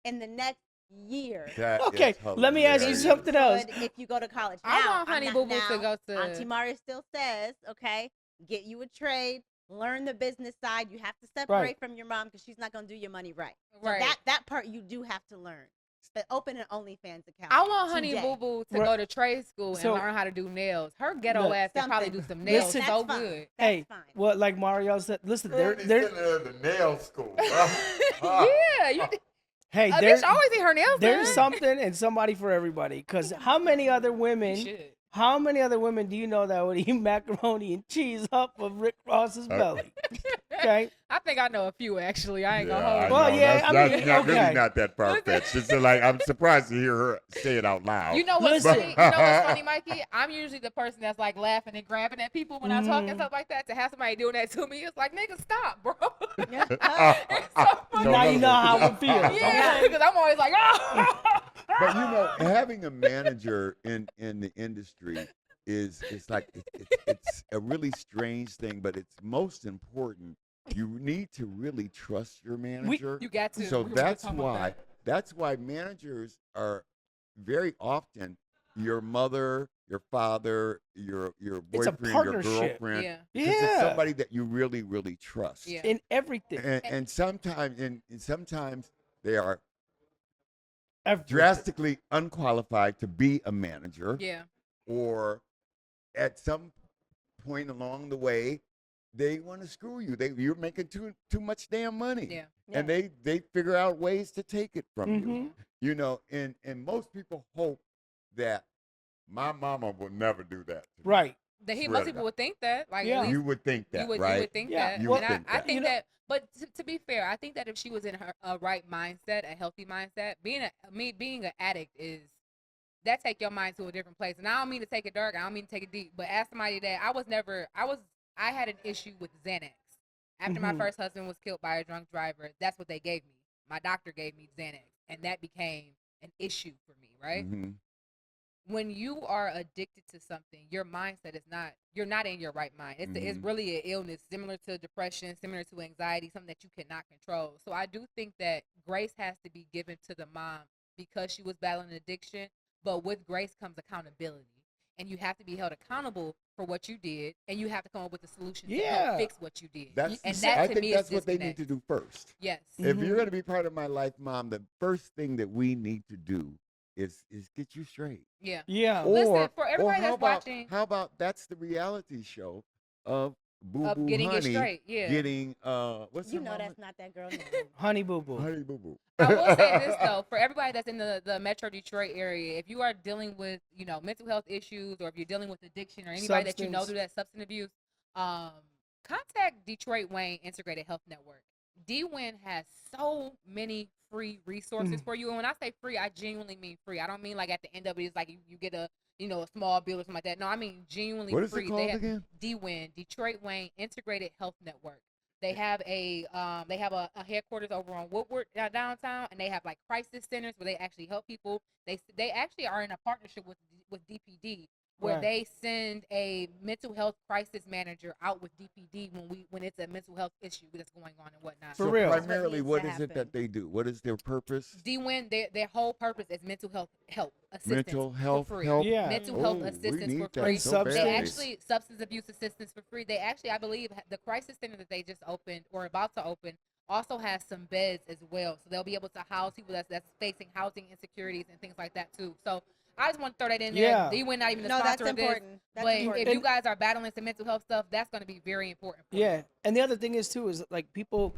Speaker 3: in the next year.
Speaker 2: That
Speaker 4: Okay,
Speaker 2: is
Speaker 4: let me ask you
Speaker 2: hilarious.
Speaker 4: something else.
Speaker 3: Good if you go to college.
Speaker 1: I
Speaker 3: Now,
Speaker 1: want Honey
Speaker 3: I'm
Speaker 1: Boo
Speaker 3: not,
Speaker 1: Boo to
Speaker 3: now,
Speaker 1: go to.
Speaker 3: Auntie Mari still says, okay, get you a trade, learn the business side. You have to separate
Speaker 4: Right.
Speaker 3: from your mom because she's not gonna do your money right. So
Speaker 1: Right.
Speaker 3: that part you do have to learn. But open an OnlyFans account.
Speaker 1: I want Honey
Speaker 3: today.
Speaker 1: Boo Boo to
Speaker 4: Right.
Speaker 1: go to trade school and
Speaker 4: So-
Speaker 1: learn how to do nails. Her ghetto
Speaker 4: Look.
Speaker 1: ass can probably do some nails
Speaker 4: Listen-
Speaker 1: so
Speaker 3: That's fine.
Speaker 1: good.
Speaker 3: That's
Speaker 4: Hey,
Speaker 3: fine.
Speaker 4: what like Mario said, listen, they're
Speaker 2: the nail school.
Speaker 1: Yeah, you.
Speaker 4: hey,
Speaker 1: A
Speaker 4: there's
Speaker 1: bitch always get her nails
Speaker 4: there's
Speaker 1: done.
Speaker 4: something and somebody for everybody. Cause how many other
Speaker 1: You
Speaker 4: women
Speaker 1: should.
Speaker 4: How many other women do you know that would eat macaroni and cheese up of Rick Ross's belly? Okay.
Speaker 1: I think I know a few actually. I ain't gonna
Speaker 2: I
Speaker 1: hold you.
Speaker 4: Well,
Speaker 2: know.
Speaker 4: yeah,
Speaker 2: that's,
Speaker 4: I
Speaker 2: that's
Speaker 4: mean,
Speaker 2: not
Speaker 4: okay.
Speaker 2: really not that far fetched. It's like I'm surprised to hear her say it out loud.
Speaker 1: You know what's
Speaker 4: Listen.
Speaker 1: funny? You know what's funny, Mikey? I'm usually the person that's like laughing and grabbing at people when I talk and
Speaker 4: Mhm.
Speaker 1: stuff like that. To have somebody doing that to me, it's like, nigga, stop, bro.
Speaker 3: Yeah.
Speaker 1: It's so funny.
Speaker 4: Now you know how it feels.
Speaker 1: Yeah, because I'm always like, oh.
Speaker 2: But you know, having a manager in the industry is like it's a really strange thing, but it's most important. You need to really trust your manager.
Speaker 1: You got to.
Speaker 2: So
Speaker 1: We were just
Speaker 2: that's
Speaker 1: talking about
Speaker 2: why managers are very often your mother, your father, your
Speaker 4: It's a
Speaker 2: boyfriend, your
Speaker 4: partnership.
Speaker 2: girlfriend.
Speaker 1: Yeah.
Speaker 2: Because it's
Speaker 4: Yeah.
Speaker 2: somebody that you really, really trust.
Speaker 1: Yeah.
Speaker 4: In everything.
Speaker 2: And sometimes they are
Speaker 4: Everything.
Speaker 2: drastically unqualified to be a manager,
Speaker 1: Yeah.
Speaker 2: or at some point along the way they want to screw you. You're making too much damn money.
Speaker 1: Yeah.
Speaker 2: And they figure out ways to take it from you.
Speaker 4: Mhm.
Speaker 2: You know, and most people hope that my mama will never do that to me.
Speaker 4: Right.
Speaker 1: That
Speaker 2: Swear
Speaker 1: most
Speaker 2: to
Speaker 1: people
Speaker 2: God.
Speaker 1: would think that. Like,
Speaker 4: Yeah.
Speaker 1: at least
Speaker 2: You would think that,
Speaker 1: you would
Speaker 2: right?
Speaker 1: think
Speaker 4: Yeah.
Speaker 1: that.
Speaker 2: You would
Speaker 1: And
Speaker 2: think
Speaker 1: I
Speaker 2: that.
Speaker 1: think
Speaker 4: You know-
Speaker 1: that. But to be fair, I think that if she was in a right mindset, a healthy mindset, being an addict is that take your mind to a different place. And I don't mean to take it dark. I don't mean to take it deep. But as somebody that I had an issue with Xanax. After my
Speaker 4: Mhm.
Speaker 1: first husband was killed by a drunk driver, that's what they gave me. My doctor gave me Xanax, and that became an issue for me, right?
Speaker 2: Mhm.
Speaker 1: When you are addicted to something, your mindset is not, you're not in your right mind. It's
Speaker 2: Mhm.
Speaker 1: really an illness similar to depression, similar to anxiety, something that you cannot control. So I do think that grace has to be given to the mom because she was battling addiction, but with grace comes accountability. And you have to be held accountable for what you did, and you have to come up with a solution to
Speaker 4: Yeah.
Speaker 1: help fix what you did.
Speaker 2: That's
Speaker 1: and
Speaker 2: I
Speaker 1: that to
Speaker 2: think
Speaker 1: me
Speaker 2: that's
Speaker 1: is
Speaker 2: what they need
Speaker 1: disconnect.
Speaker 2: to do first.
Speaker 1: Yes.
Speaker 2: If
Speaker 4: Mhm.
Speaker 2: you're going to be part of my life, Mom, the first thing that we need to do is get you straight.
Speaker 1: Yeah.
Speaker 4: Yeah.
Speaker 1: Listen, for everybody
Speaker 2: how
Speaker 1: that's
Speaker 2: about,
Speaker 1: watching-
Speaker 2: how about that's the reality show of Boo
Speaker 1: Of
Speaker 2: Boo
Speaker 1: getting it
Speaker 2: Honey
Speaker 1: straight, yeah.
Speaker 2: getting what's
Speaker 3: You
Speaker 2: her
Speaker 3: know
Speaker 2: mama?
Speaker 3: that's not that girl name.
Speaker 4: Honey Boo Boo.
Speaker 2: Honey Boo Boo.
Speaker 1: I will say this though, for everybody that's in the Metro Detroit area, if you are dealing with, mental health issues, or if you're dealing with addiction, or anybody that you know
Speaker 4: Substance.
Speaker 1: through that substance abuse, contact Detroit Wayne Integrated Health Network. D-Win has so many free resources for you. And when I say free, I genuinely mean free. I don't mean like at the end of it, it's like you get a small bill or something like that. No, I mean genuinely
Speaker 2: What is
Speaker 1: free.
Speaker 2: it called
Speaker 1: They have
Speaker 2: again?
Speaker 1: D-Win, Detroit Wayne Integrated Health Network. They have a headquarters over on Woodward downtown, and they have like crisis centers where they actually help people. They actually are in a partnership with DPD, where
Speaker 4: Right.
Speaker 1: they send a mental health crisis manager out with DPD when it's a mental health issue that's going on and whatnot.
Speaker 4: For
Speaker 2: So
Speaker 4: real.
Speaker 2: primarily,
Speaker 3: needs
Speaker 2: what
Speaker 3: to
Speaker 2: is it
Speaker 3: happen.
Speaker 2: that they do? What is their purpose?
Speaker 1: D-Win, their whole purpose is mental health help assistance
Speaker 2: Mental health
Speaker 1: for free.
Speaker 2: help.
Speaker 4: Yeah.
Speaker 1: Mental health
Speaker 2: Oh, we
Speaker 1: assistance
Speaker 2: need
Speaker 1: for
Speaker 2: that
Speaker 1: free.
Speaker 4: so badly.
Speaker 1: They actually substance abuse assistance for free. They actually, I believe, the crisis center that they just opened or about to open also has some beds as well, so they'll be able to house people that's facing housing insecurities and things like that too. So I just want to throw that in there.
Speaker 4: Yeah.
Speaker 1: They were not even the
Speaker 3: No, that's
Speaker 1: sponsor of this,
Speaker 3: important. That's
Speaker 1: but
Speaker 3: important.
Speaker 1: if you guys are battling some mental health stuff, that's going to be very important. For you.
Speaker 4: Yeah, and the other thing is too is like people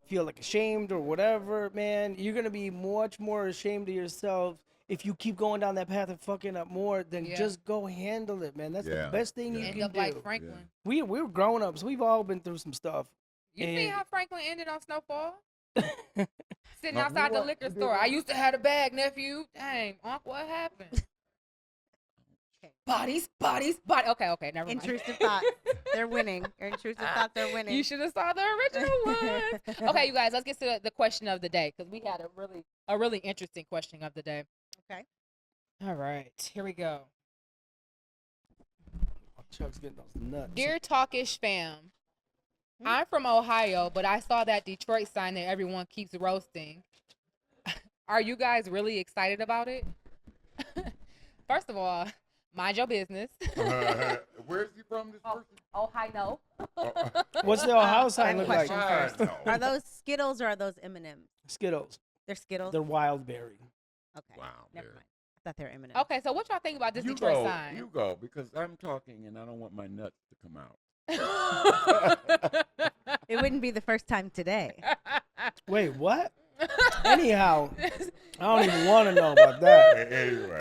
Speaker 4: feel like ashamed or whatever, man. You're gonna be much more ashamed of yourself if you keep going down that path of fucking up more than
Speaker 1: Yeah.
Speaker 4: just go handle it, man. That's
Speaker 2: Yeah,
Speaker 4: the best thing
Speaker 2: yeah.
Speaker 4: you
Speaker 1: End
Speaker 4: can
Speaker 1: up
Speaker 4: do.
Speaker 1: like Franklin.
Speaker 4: We're grown ups. We've all been through some stuff.
Speaker 1: You see
Speaker 4: And-
Speaker 1: how Franklin ended on Snowfall? Sitting
Speaker 2: No,
Speaker 1: outside the
Speaker 2: what?
Speaker 1: liquor
Speaker 2: You did
Speaker 1: store. I
Speaker 2: what?
Speaker 1: used to have a bag, nephew. Dang, Unc, what happened? Bodies. Okay, never mind.
Speaker 3: Intrusive thoughts. They're winning. Your intrusive thoughts are winning.
Speaker 1: You should have saw the original ones. Okay, you guys, let's get to the question of the day because we had a really interesting question of the day.
Speaker 3: Okay.
Speaker 1: All right, here we go.
Speaker 4: Chuck's getting those nuts.
Speaker 1: Dear Talkish fam, I'm from Ohio, but I saw that Detroit sign that everyone keeps roasting. Are you guys really excited about it? First of all, mind your business.
Speaker 2: Where's he from? This person?
Speaker 1: Ohio.
Speaker 4: What's the Ohio sign
Speaker 3: Good
Speaker 4: look like?
Speaker 3: question.
Speaker 2: I know.
Speaker 3: Are those Skittles or are those M&Ms?
Speaker 4: Skittles.
Speaker 3: They're Skittles.
Speaker 4: They're wild berry.
Speaker 3: Okay.
Speaker 2: Wow.
Speaker 3: Never
Speaker 2: Barry.
Speaker 3: mind. I thought they were M&Ms.
Speaker 1: Okay, so what y'all think about this
Speaker 2: You
Speaker 1: Detroit
Speaker 2: go.
Speaker 1: sign?
Speaker 2: You go because I'm talking and I don't want my nuts to come out.
Speaker 3: It wouldn't be the first time today.
Speaker 4: Wait, what? Anyhow, I don't even want to know about that.
Speaker 2: Anyway.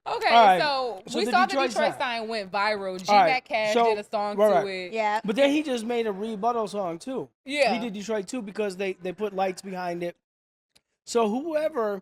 Speaker 1: Okay,
Speaker 4: All right,
Speaker 1: so
Speaker 4: so
Speaker 1: we
Speaker 4: the
Speaker 1: saw
Speaker 4: Detroit
Speaker 1: the Detroit
Speaker 4: sign.
Speaker 1: sign went viral. G
Speaker 4: All right,
Speaker 1: Mac Cash
Speaker 4: so-
Speaker 1: did a song
Speaker 4: right,
Speaker 1: to
Speaker 4: right.
Speaker 1: it.
Speaker 3: Yeah.
Speaker 4: But then he just made a rebuttal song too.
Speaker 1: Yeah.
Speaker 4: He did Detroit too because they put lights behind it. So whoever,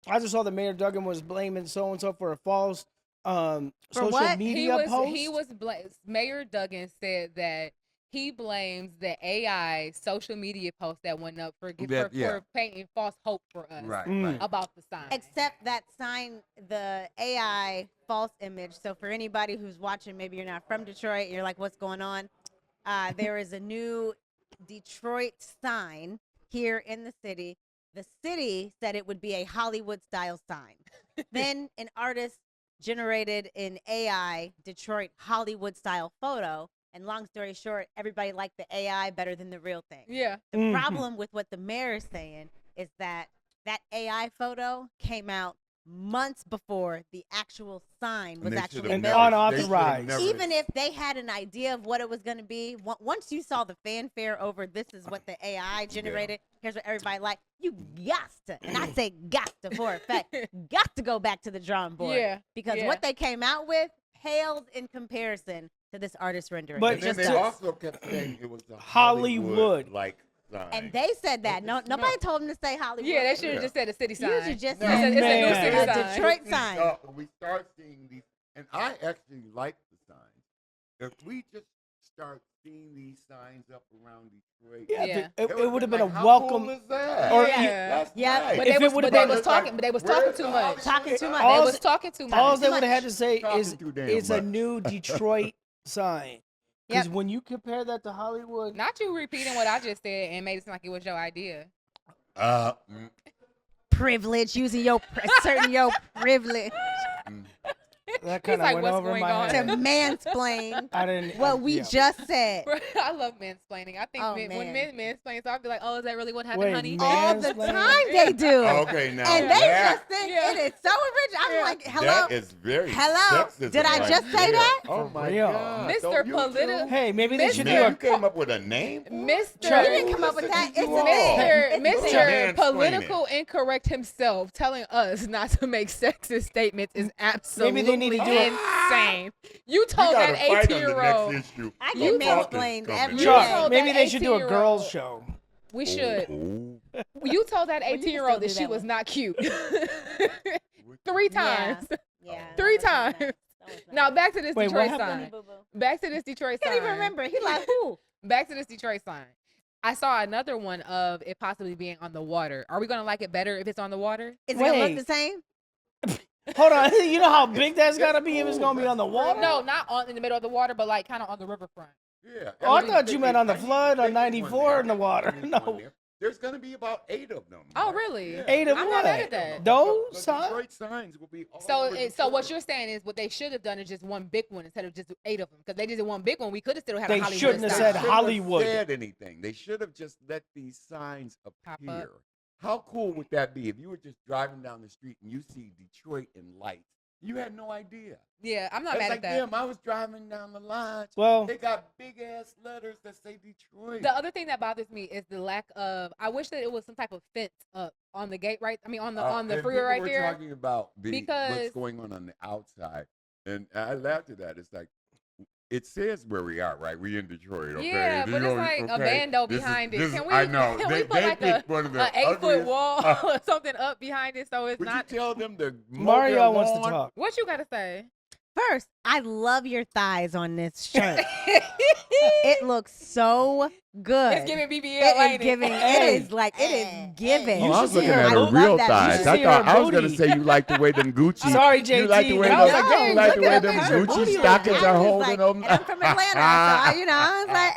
Speaker 4: I just saw that Mayor Duggan was blaming so and so for a false social
Speaker 3: what?
Speaker 4: media post.
Speaker 1: Mayor Duggan said that he blames the AI social media post that went up for painting false hope for us
Speaker 2: Right.
Speaker 4: Mm.
Speaker 2: Right.
Speaker 1: about the sign.
Speaker 3: Except that sign, the AI false image. So for anybody who's watching, maybe you're not from Detroit, you're like, what's going on? There is a new Detroit sign here in the city. The city said it would be a Hollywood style sign. Then an artist generated an AI Detroit Hollywood style photo. And long story short, everybody liked the AI better than the real thing.
Speaker 1: Yeah.
Speaker 3: The
Speaker 4: Mhm.
Speaker 3: problem with what the mayor is saying is that that AI photo came out months before the actual sign was
Speaker 2: And they
Speaker 3: actually
Speaker 2: should've
Speaker 4: And
Speaker 3: built.
Speaker 2: never-
Speaker 4: unauthorized.
Speaker 2: they should've
Speaker 3: Even if they had an idea of what it was going to be, once you saw the fanfare over this is what the AI generated, here's what everybody liked, you got to, and I say got to for a fact, got to go back to the drawing board.
Speaker 1: Yeah.
Speaker 3: Because
Speaker 1: yeah.
Speaker 3: what they came out with paled in comparison to this artist rendering.
Speaker 4: But
Speaker 3: It
Speaker 2: And then
Speaker 3: just
Speaker 2: they
Speaker 3: does.
Speaker 2: also kept saying it was a
Speaker 4: Hollywood.
Speaker 2: like sign.
Speaker 3: And they said that. No,
Speaker 2: It's
Speaker 3: nobody
Speaker 2: not.
Speaker 3: told them to say Hollywood.
Speaker 1: Yeah, they should have
Speaker 2: Yeah.
Speaker 1: just said a city sign.
Speaker 3: You should just
Speaker 2: No.
Speaker 3: say
Speaker 1: It's a new
Speaker 4: Man.
Speaker 1: city
Speaker 3: a
Speaker 1: sign.
Speaker 3: Detroit
Speaker 2: We
Speaker 3: sign.
Speaker 2: we start seeing these, and I actually like the signs. If we just start seeing these signs up around Detroit,
Speaker 4: Yeah,
Speaker 1: Yeah.
Speaker 4: it would have been
Speaker 2: like,
Speaker 4: a
Speaker 2: how
Speaker 4: welcome.
Speaker 2: Cool is that?
Speaker 4: Or
Speaker 1: Yeah.
Speaker 2: That's
Speaker 3: Yeah,
Speaker 2: nice.
Speaker 1: But
Speaker 4: If
Speaker 1: they
Speaker 4: it
Speaker 1: was,
Speaker 4: would've
Speaker 1: but they
Speaker 4: been-
Speaker 1: was
Speaker 2: It's like,
Speaker 1: talking, but they was
Speaker 2: where's
Speaker 1: talking
Speaker 2: the
Speaker 1: too much.
Speaker 2: Hollywood
Speaker 3: Talking too much.
Speaker 1: They
Speaker 4: All
Speaker 1: was talking too much.
Speaker 4: All they
Speaker 3: Too
Speaker 4: would have had
Speaker 3: much.
Speaker 4: to say
Speaker 2: Talking
Speaker 4: is
Speaker 2: too damn
Speaker 4: it's a
Speaker 2: much.
Speaker 4: new Detroit sign. Because
Speaker 3: Yep.
Speaker 4: when you compare that to Hollywood,
Speaker 1: Not you repeating what I just said and made it seem like it was your idea.
Speaker 3: Privilege, using your asserting your privilege
Speaker 4: that
Speaker 1: He's
Speaker 4: kind of
Speaker 1: like,
Speaker 4: went
Speaker 1: "What's
Speaker 4: over
Speaker 1: going
Speaker 4: my
Speaker 1: on?"
Speaker 3: to
Speaker 4: head.
Speaker 3: mansplain
Speaker 4: I didn't.
Speaker 3: what we
Speaker 4: yeah.
Speaker 3: just said.
Speaker 1: I love mansplaining. I think
Speaker 3: Oh,
Speaker 1: when
Speaker 3: man.
Speaker 1: men mansplain, so I'll be like, "Oh, is that really what happened,
Speaker 4: Wait,
Speaker 1: honey?"
Speaker 4: man.
Speaker 3: All the
Speaker 4: Mansplaining?
Speaker 3: time they do.
Speaker 2: Okay, now
Speaker 3: And they
Speaker 2: that,
Speaker 3: just think
Speaker 1: Yeah.
Speaker 3: it is so original. I'm
Speaker 1: Yeah.
Speaker 3: like, hello?
Speaker 2: that is very
Speaker 3: Hello?
Speaker 2: sexism
Speaker 3: Did I
Speaker 2: right
Speaker 3: just say
Speaker 2: there.
Speaker 3: that?
Speaker 2: Oh
Speaker 4: For
Speaker 2: my
Speaker 4: real.
Speaker 2: God.
Speaker 1: Mr.
Speaker 2: Don't you
Speaker 1: Politi-
Speaker 2: too?
Speaker 4: Hey, maybe they should do
Speaker 2: Man,
Speaker 4: a.
Speaker 2: you came up with a name.
Speaker 1: Mr.
Speaker 4: Chuck.
Speaker 3: You didn't come up with that. It's a
Speaker 2: You
Speaker 3: thing.
Speaker 2: are.
Speaker 3: It's a thing.
Speaker 1: Mr.
Speaker 2: Mansplaining.
Speaker 1: Political Incorrect himself telling us not to make sexist statements is absolutely
Speaker 4: Maybe they need to do a-
Speaker 1: insane. You
Speaker 2: We
Speaker 1: told
Speaker 2: gotta
Speaker 1: that
Speaker 2: fight on the
Speaker 1: 18-year-old.
Speaker 2: next issue.
Speaker 3: I
Speaker 1: You
Speaker 3: get
Speaker 1: told-
Speaker 3: mansplained
Speaker 2: Something's
Speaker 3: every
Speaker 1: You
Speaker 2: coming.
Speaker 3: day.
Speaker 1: told
Speaker 4: Maybe
Speaker 1: that
Speaker 4: they should do a
Speaker 1: 18-year-old.
Speaker 4: girls show.
Speaker 1: We should.
Speaker 2: Ooh.
Speaker 1: You told that
Speaker 3: Well, you can
Speaker 1: 18-year-old
Speaker 3: still
Speaker 1: that
Speaker 3: do
Speaker 1: she
Speaker 3: that
Speaker 1: was
Speaker 3: one.
Speaker 1: not cute.
Speaker 2: What
Speaker 1: 3
Speaker 2: you-
Speaker 1: times.
Speaker 3: Yeah. that
Speaker 1: 3
Speaker 3: wasn't
Speaker 1: times.
Speaker 3: nice. That was
Speaker 1: Now
Speaker 3: nice.
Speaker 1: back to this
Speaker 4: Wait, what
Speaker 1: Detroit
Speaker 4: happened?
Speaker 1: sign.
Speaker 3: Boo-boo.
Speaker 1: Back to this Detroit
Speaker 3: Can't
Speaker 1: sign.
Speaker 3: even remember. He like, who?
Speaker 1: Back to this Detroit sign. I saw another one of it possibly being on the water. Are we gonna like it better if it's on the water?
Speaker 3: Is it going to
Speaker 4: Wait.
Speaker 3: look the same?
Speaker 4: Hold on. You know how big that's got to be if it's going to be on the water?
Speaker 1: No, not on in the middle of the water, but like kind of on the riverfront.
Speaker 2: Yeah.
Speaker 4: Oh, I
Speaker 2: mean,
Speaker 4: thought you meant on the
Speaker 2: I need
Speaker 4: flood on
Speaker 2: to take one
Speaker 4: 94
Speaker 2: there.
Speaker 4: in the water.
Speaker 2: I need
Speaker 4: No.
Speaker 2: one there. There's going to be about 8 of them.
Speaker 1: Oh,
Speaker 2: right?
Speaker 1: really?
Speaker 2: Yeah.
Speaker 4: 8 of
Speaker 1: I'm
Speaker 4: what?
Speaker 1: not mad at that.
Speaker 4: Those
Speaker 2: The
Speaker 4: signs?
Speaker 2: Detroit signs will be all
Speaker 1: So,
Speaker 2: over
Speaker 1: so what
Speaker 2: Detroit.
Speaker 1: you're saying is what they should have done is just one big one instead of just 8 of them. Because they did one big one, we could have still had
Speaker 4: They
Speaker 1: a Hollywood
Speaker 4: shouldn't have
Speaker 1: sign.
Speaker 4: said
Speaker 2: Shouldn't
Speaker 4: Hollywood.
Speaker 2: have said anything. They should have just let these signs
Speaker 1: Pop up.
Speaker 2: appear. How cool would that be if you were just driving down the street and you see Detroit in lights? You had no idea.
Speaker 1: Yeah, I'm not
Speaker 2: That's
Speaker 1: mad
Speaker 2: like
Speaker 1: at that.
Speaker 2: them. I was driving down the line.
Speaker 4: Well,
Speaker 2: They got big ass letters that say Detroit.
Speaker 1: The other thing that bothers me is the lack of. I wish that it was some type of fence up on the gate, right? I mean, on the
Speaker 2: And
Speaker 1: freeway
Speaker 2: people
Speaker 1: right
Speaker 2: were
Speaker 1: there.
Speaker 2: talking about what's
Speaker 1: Because-
Speaker 2: going on the outside, and I laughed at that. It's like it says where we are, right? We in Detroit, okay?
Speaker 1: Yeah, but it's like a bando behind it. Can we?
Speaker 2: I know.
Speaker 1: Can
Speaker 2: they,
Speaker 1: we put
Speaker 2: they
Speaker 1: like
Speaker 2: picked one of the
Speaker 1: an 8-foot
Speaker 2: ugliest-
Speaker 1: wall or something up behind it so it's
Speaker 2: Would
Speaker 1: not?
Speaker 2: you tell them to mow
Speaker 4: Mario
Speaker 2: their
Speaker 4: wants to
Speaker 2: lawn?
Speaker 4: talk.
Speaker 1: What you gotta say?
Speaker 3: First, I love your thighs on this shirt. It looks so good.
Speaker 1: It's giving BBL,
Speaker 3: It
Speaker 1: ain't
Speaker 3: is giving.
Speaker 4: Hey.
Speaker 3: It is like it is giving.
Speaker 2: Oh,
Speaker 4: You
Speaker 2: I
Speaker 4: should
Speaker 2: was
Speaker 4: see
Speaker 2: looking
Speaker 4: her
Speaker 2: at her
Speaker 3: booty.
Speaker 2: real
Speaker 3: You should
Speaker 2: thighs. I
Speaker 4: see
Speaker 2: thought
Speaker 4: her
Speaker 2: I was going to
Speaker 4: booty.
Speaker 2: say you like the way them Gucci.
Speaker 4: Sorry,
Speaker 2: You like the
Speaker 4: JT.
Speaker 2: way
Speaker 4: I was
Speaker 2: them,
Speaker 4: like,
Speaker 2: you like the way
Speaker 3: look
Speaker 2: them
Speaker 3: at her
Speaker 2: Gucci
Speaker 3: booty.
Speaker 2: stockings
Speaker 3: I
Speaker 2: are
Speaker 3: was
Speaker 2: holding
Speaker 3: like,
Speaker 2: them.
Speaker 3: and I'm from Atlanta, so I was like,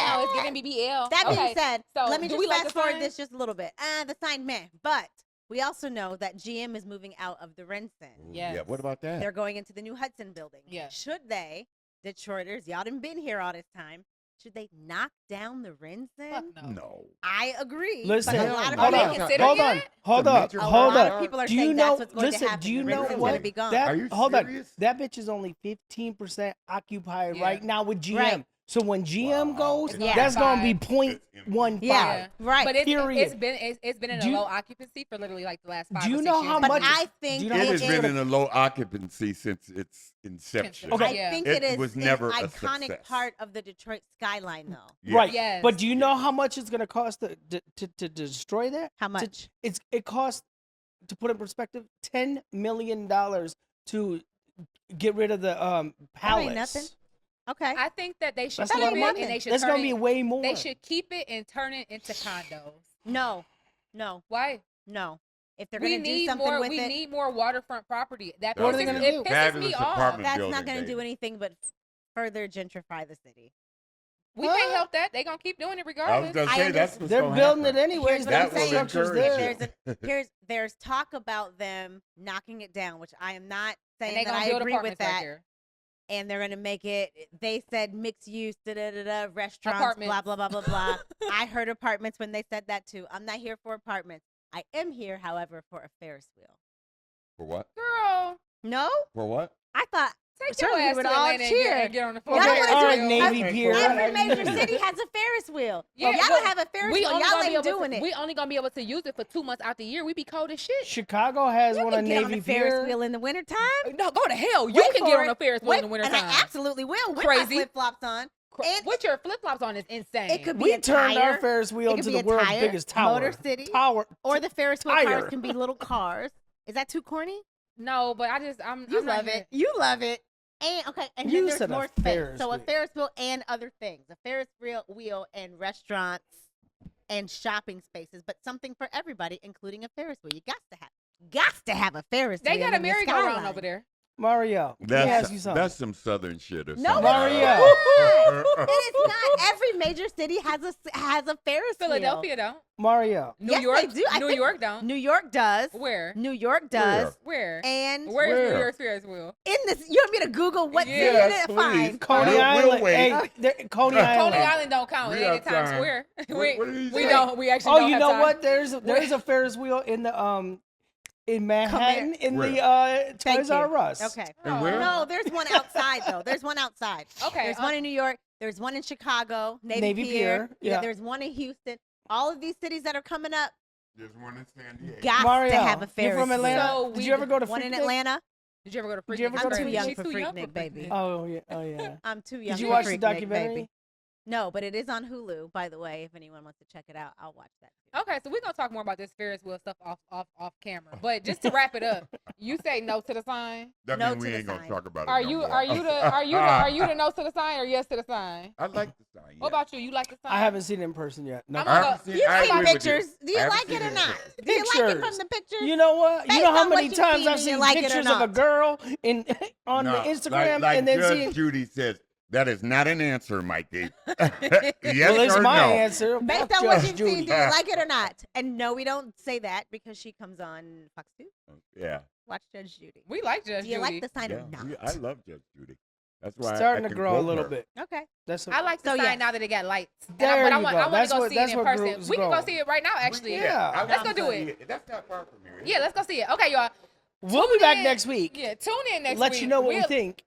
Speaker 1: Ow, it's giving BBL.
Speaker 3: That being
Speaker 1: Okay,
Speaker 3: said,
Speaker 1: so
Speaker 3: let me
Speaker 1: do
Speaker 3: just
Speaker 1: we like
Speaker 3: fast
Speaker 1: the
Speaker 3: forward
Speaker 1: sign?
Speaker 3: this just a little bit. The sign, meh. But we also know that GM is moving out of the Renton.
Speaker 1: Yes.
Speaker 2: Yeah, what about that?
Speaker 3: They're going into the new Hudson building.
Speaker 1: Yes.
Speaker 3: Should they, Detroiters, y'all done been here all this time, should they knock down the Renton?
Speaker 1: Fuck no.
Speaker 2: No.
Speaker 3: I agree.
Speaker 4: Listen,
Speaker 3: but a
Speaker 2: hell
Speaker 3: lot of
Speaker 2: no.
Speaker 1: Are
Speaker 3: people
Speaker 1: they
Speaker 2: Hold on,
Speaker 1: considering
Speaker 4: hold on,
Speaker 1: it?
Speaker 4: hold
Speaker 2: It's a
Speaker 4: on,
Speaker 2: major
Speaker 3: A
Speaker 4: hold
Speaker 3: lot
Speaker 4: on.
Speaker 3: of people are
Speaker 4: Do you
Speaker 3: saying
Speaker 4: know?
Speaker 3: that's what's going to
Speaker 4: Listen,
Speaker 3: happen.
Speaker 4: do you
Speaker 3: The
Speaker 4: know
Speaker 3: Renton's
Speaker 4: what?
Speaker 3: gonna be gone.
Speaker 4: That
Speaker 2: Are you
Speaker 4: hold on.
Speaker 2: serious?
Speaker 4: That bitch is only 15% occupied
Speaker 1: Yeah.
Speaker 4: right now with GM.
Speaker 3: Right.
Speaker 4: So when GM
Speaker 2: Wow.
Speaker 4: goes,
Speaker 1: Yeah.
Speaker 4: that's gonna be
Speaker 1: It's
Speaker 4: 0.15.
Speaker 3: Yeah, right.
Speaker 1: But
Speaker 4: Period.
Speaker 1: it's been in
Speaker 4: Do
Speaker 1: a
Speaker 4: you-
Speaker 1: low occupancy for literally like the last 5
Speaker 4: Do you
Speaker 1: or 6
Speaker 4: know
Speaker 1: years.
Speaker 4: how
Speaker 3: but
Speaker 4: much-
Speaker 3: I think
Speaker 4: do you know
Speaker 2: It
Speaker 4: how
Speaker 3: it
Speaker 2: has
Speaker 4: much
Speaker 3: is.
Speaker 2: been in a low occupancy since its inception.
Speaker 4: Okay.
Speaker 3: I
Speaker 1: Yeah.
Speaker 3: think
Speaker 2: It
Speaker 3: it is
Speaker 2: was
Speaker 3: an
Speaker 2: never a
Speaker 3: iconic
Speaker 2: success.
Speaker 3: part of the Detroit skyline, though.
Speaker 2: Yes.
Speaker 4: Right.
Speaker 1: Yes.
Speaker 4: But do you know how much it's gonna cost to destroy that?
Speaker 3: How
Speaker 4: To-
Speaker 3: much?
Speaker 4: it costs, to put in perspective, $10 million to get rid of the
Speaker 3: That
Speaker 4: palace.
Speaker 3: ain't nothing. Okay.
Speaker 1: I think that they should
Speaker 4: That's a
Speaker 1: keep
Speaker 4: lot of
Speaker 1: it
Speaker 4: money.
Speaker 1: and they should
Speaker 4: That's
Speaker 1: turn
Speaker 4: gonna be
Speaker 1: it.
Speaker 4: way more.
Speaker 1: They should keep it and turn it into condos.
Speaker 3: No, no,
Speaker 1: Why?
Speaker 3: no. If they're
Speaker 1: We
Speaker 3: going to do
Speaker 1: need
Speaker 3: something
Speaker 1: more.
Speaker 3: with
Speaker 1: We
Speaker 3: it,
Speaker 1: need more waterfront property. That
Speaker 2: What
Speaker 4: are they
Speaker 1: pisses-
Speaker 4: gonna
Speaker 1: it
Speaker 4: do?
Speaker 1: pisses
Speaker 2: Fabulous
Speaker 1: me off.
Speaker 2: apartment
Speaker 3: that's
Speaker 2: building,
Speaker 3: not going to do
Speaker 2: baby.
Speaker 3: anything but further gentrify the city.
Speaker 1: We
Speaker 4: Huh?
Speaker 1: can't help that. They gonna keep doing it
Speaker 2: I was
Speaker 1: regardless.
Speaker 2: going to
Speaker 3: I
Speaker 2: say that's what's
Speaker 4: They're
Speaker 2: gonna
Speaker 4: building
Speaker 2: happen.
Speaker 4: it anyways.
Speaker 3: Here's what
Speaker 2: That
Speaker 3: I'm
Speaker 2: will
Speaker 3: saying.
Speaker 4: infrastructure's
Speaker 2: encourage
Speaker 4: there.
Speaker 2: it.
Speaker 3: There's talk about them knocking it down, which I am not
Speaker 1: And
Speaker 3: saying
Speaker 1: they
Speaker 3: that
Speaker 1: gonna
Speaker 3: I
Speaker 1: build
Speaker 3: agree with
Speaker 1: apartments right
Speaker 3: that.
Speaker 1: there.
Speaker 3: And they're going to make it. They said mixed use, restaurants, blah
Speaker 1: Apartments.
Speaker 3: blah blah blah blah. I heard apartments when they said that too. I'm not here for apartments. I am here, however, for a Ferris wheel.
Speaker 2: For what?
Speaker 1: Girl,
Speaker 3: No,
Speaker 2: For what?
Speaker 3: I thought
Speaker 1: take
Speaker 3: Sure,
Speaker 1: your
Speaker 3: we
Speaker 1: ass
Speaker 3: would
Speaker 1: to
Speaker 3: all
Speaker 1: Atlanta and
Speaker 3: cheer.
Speaker 1: get on the
Speaker 3: Y'all
Speaker 1: phone.
Speaker 3: don't
Speaker 4: Okay,
Speaker 3: wanna
Speaker 4: all
Speaker 3: do
Speaker 4: right,
Speaker 3: it.
Speaker 4: Navy
Speaker 2: Okay,
Speaker 4: Pier.
Speaker 2: cool.
Speaker 3: every major
Speaker 2: Yeah.
Speaker 3: city has a Ferris wheel.
Speaker 1: Yeah,
Speaker 3: If y'all
Speaker 1: but
Speaker 3: don't have a Ferris wheel,
Speaker 1: only
Speaker 3: y'all
Speaker 1: gonna be
Speaker 3: ain't
Speaker 1: able
Speaker 3: doing
Speaker 1: to,
Speaker 3: it.
Speaker 1: We only gonna be able to use it for 2 months out the year. We be cold as shit.
Speaker 4: Chicago has
Speaker 3: You
Speaker 4: one
Speaker 3: can
Speaker 4: on
Speaker 3: get on
Speaker 4: Navy
Speaker 3: a Ferris
Speaker 4: Pier.
Speaker 3: wheel in the wintertime.
Speaker 1: No, go to hell. You
Speaker 3: Wait
Speaker 1: can
Speaker 3: for
Speaker 1: get on
Speaker 3: it.
Speaker 1: a Ferris wheel
Speaker 3: Wait,
Speaker 1: in the winter
Speaker 3: and
Speaker 1: time.
Speaker 3: I absolutely will with
Speaker 1: Crazy.
Speaker 3: my flip flops on. And
Speaker 1: What your flip flops on is insane.
Speaker 3: it could be
Speaker 4: We
Speaker 3: a
Speaker 4: turned
Speaker 3: tire,
Speaker 4: our Ferris wheel
Speaker 3: it could
Speaker 4: into
Speaker 3: be
Speaker 4: the
Speaker 3: a
Speaker 4: world's
Speaker 3: tire,
Speaker 4: biggest tower.
Speaker 3: Motor City,
Speaker 4: Tower.
Speaker 3: or the Ferris wheel
Speaker 4: Tire.
Speaker 3: cars can be little cars. Is that too corny?
Speaker 1: No, but I'm
Speaker 3: You
Speaker 1: not
Speaker 3: love
Speaker 1: here-
Speaker 3: it. You love it. And okay, and
Speaker 4: You
Speaker 3: then there's
Speaker 4: said a
Speaker 3: more space.
Speaker 4: Ferris
Speaker 3: So a
Speaker 4: wheel.
Speaker 3: Ferris wheel and other things. A Ferris wheel and restaurants and shopping spaces, but something for everybody, including a Ferris wheel. You got to have a Ferris
Speaker 1: They
Speaker 3: wheel.
Speaker 1: got a
Speaker 3: in the
Speaker 1: merry-go-round
Speaker 3: skyline.
Speaker 1: over there.
Speaker 4: Mario, let me ask you
Speaker 2: That's
Speaker 4: something.
Speaker 2: some southern shit or
Speaker 3: No,
Speaker 2: something.
Speaker 4: Mario.
Speaker 3: it is not. Every major city has a Ferris
Speaker 1: Philadelphia
Speaker 3: wheel.
Speaker 1: don't.
Speaker 4: Mario.
Speaker 1: New
Speaker 3: Yes,
Speaker 1: York
Speaker 3: they do. I
Speaker 1: New
Speaker 3: think
Speaker 1: York don't.
Speaker 3: New York does.
Speaker 1: Where?
Speaker 3: New York does.
Speaker 1: Where?
Speaker 3: And
Speaker 1: Where's New
Speaker 2: Where?
Speaker 1: York's Ferris wheel?
Speaker 3: in this, you want me to Google what city
Speaker 1: Yes,
Speaker 3: it is?
Speaker 2: please.
Speaker 3: Fine.
Speaker 4: Coney
Speaker 2: We'll
Speaker 4: Island.
Speaker 2: wait.
Speaker 4: Hey, Coney Island.
Speaker 1: Coney Island don't count. It
Speaker 2: We
Speaker 1: ain't
Speaker 2: have
Speaker 1: in Times
Speaker 2: time.
Speaker 1: Square.
Speaker 2: What did he
Speaker 1: We
Speaker 2: say?
Speaker 1: don't. We actually
Speaker 4: Oh,
Speaker 1: don't
Speaker 4: you
Speaker 1: have
Speaker 4: know
Speaker 1: time.
Speaker 4: what? There's a Ferris wheel in Manhattan in
Speaker 2: Where?
Speaker 4: the
Speaker 3: Thank
Speaker 4: Toys
Speaker 3: you.
Speaker 4: R Us.
Speaker 3: Okay.
Speaker 2: And where?
Speaker 3: No, there's one outside though. There's one outside.
Speaker 1: Okay.
Speaker 3: There's one in New York. There's one in Chicago.
Speaker 4: Navy Pier, yeah.
Speaker 3: There's one in Houston. All of these cities that are coming up
Speaker 2: There's one in San Diego.
Speaker 3: got
Speaker 4: Mario,
Speaker 3: to have a Ferris
Speaker 4: you're from
Speaker 3: wheel.
Speaker 4: Atlanta.
Speaker 1: So
Speaker 4: Did
Speaker 1: we
Speaker 4: you ever go to
Speaker 3: One in
Speaker 4: Freaknik?
Speaker 3: Atlanta.
Speaker 1: Did you ever go to Freaknik?
Speaker 4: Did you ever go
Speaker 3: I'm
Speaker 4: to
Speaker 3: too young
Speaker 1: She's
Speaker 3: for
Speaker 1: too young
Speaker 3: Freaknik, baby.
Speaker 4: Oh yeah, oh yeah.
Speaker 3: I'm too young.
Speaker 4: Did you
Speaker 3: for
Speaker 4: watch the
Speaker 3: Freaknik,
Speaker 4: documentary?
Speaker 3: baby. No, but it is on Hulu, by the way. If anyone wants to check it out, I'll watch that. Too.
Speaker 1: Okay, so we're gonna talk more about this Ferris wheel stuff off camera. But just to wrap it up, you say no to the sign.
Speaker 2: That
Speaker 3: No
Speaker 2: means
Speaker 3: to
Speaker 2: we
Speaker 3: the
Speaker 2: ain't gonna
Speaker 3: sign.
Speaker 2: talk about it.
Speaker 1: Are
Speaker 2: no
Speaker 1: you
Speaker 2: more.
Speaker 1: are you the no to the sign or yes to the sign?
Speaker 2: I like the sign.
Speaker 1: What
Speaker 2: yeah.
Speaker 1: about you? You like the sign?
Speaker 4: I haven't seen it in person yet. No.
Speaker 1: I'm
Speaker 2: I
Speaker 1: gonna
Speaker 2: haven't
Speaker 1: go-
Speaker 2: seen-
Speaker 3: You've
Speaker 2: I
Speaker 3: seen
Speaker 2: agree with you.
Speaker 3: pictures. Do you
Speaker 2: I haven't
Speaker 3: like it
Speaker 2: seen
Speaker 3: or not?
Speaker 2: yet.
Speaker 3: Do you like it from
Speaker 4: Pictures.
Speaker 3: the pictures?
Speaker 4: You know what?
Speaker 3: Based
Speaker 4: You know how
Speaker 3: on what
Speaker 4: many
Speaker 3: you've
Speaker 4: times
Speaker 3: seen,
Speaker 4: I've
Speaker 3: do you
Speaker 4: seen
Speaker 3: like it or
Speaker 4: pictures of a
Speaker 3: not?
Speaker 4: girl in on
Speaker 2: No,
Speaker 4: the Instagram
Speaker 2: like
Speaker 4: and then
Speaker 2: Judge
Speaker 4: seeing
Speaker 2: Judy says, That is not an answer, Mikey. yes
Speaker 4: Well, it's
Speaker 2: or
Speaker 4: my
Speaker 2: no?
Speaker 4: answer.
Speaker 3: Based
Speaker 4: Fuck
Speaker 3: on what
Speaker 4: Judge
Speaker 3: you've seen,
Speaker 4: Judy.
Speaker 3: do you like it or not? And no, we don't say that because she comes on Fox 2.
Speaker 2: Yeah.
Speaker 3: Watch Judge Judy.
Speaker 1: We like Judge
Speaker 3: Do you
Speaker 1: Judy.
Speaker 3: like the sign
Speaker 2: yeah.
Speaker 3: or not?
Speaker 2: I love Judge Judy. That's why
Speaker 4: Starting
Speaker 2: I
Speaker 4: to
Speaker 2: can
Speaker 4: grow a
Speaker 2: quote
Speaker 4: little
Speaker 2: her.
Speaker 4: bit.
Speaker 3: Okay.
Speaker 4: That's
Speaker 1: I like the
Speaker 3: So,
Speaker 1: sign
Speaker 3: yes.
Speaker 1: now that it got lights.
Speaker 4: There
Speaker 1: But I
Speaker 4: you
Speaker 1: want
Speaker 4: go.
Speaker 1: to
Speaker 4: That's
Speaker 1: go
Speaker 4: what-
Speaker 1: see
Speaker 4: that's
Speaker 1: it in
Speaker 4: what
Speaker 1: person.
Speaker 4: grows
Speaker 1: We can go
Speaker 4: grow.
Speaker 1: see it right now, actually.
Speaker 2: Yeah. I
Speaker 1: Let's
Speaker 2: wanna
Speaker 1: go do
Speaker 2: see
Speaker 1: it.
Speaker 2: That's not far from here. is
Speaker 1: Yeah,
Speaker 2: it?
Speaker 1: let's go see it. Okay, y'all.
Speaker 4: We'll be
Speaker 1: Tune
Speaker 4: back
Speaker 1: in.
Speaker 4: next week.
Speaker 1: Yeah, tune in next
Speaker 4: Let
Speaker 1: week.
Speaker 4: you know what we
Speaker 1: We'll-
Speaker 4: think.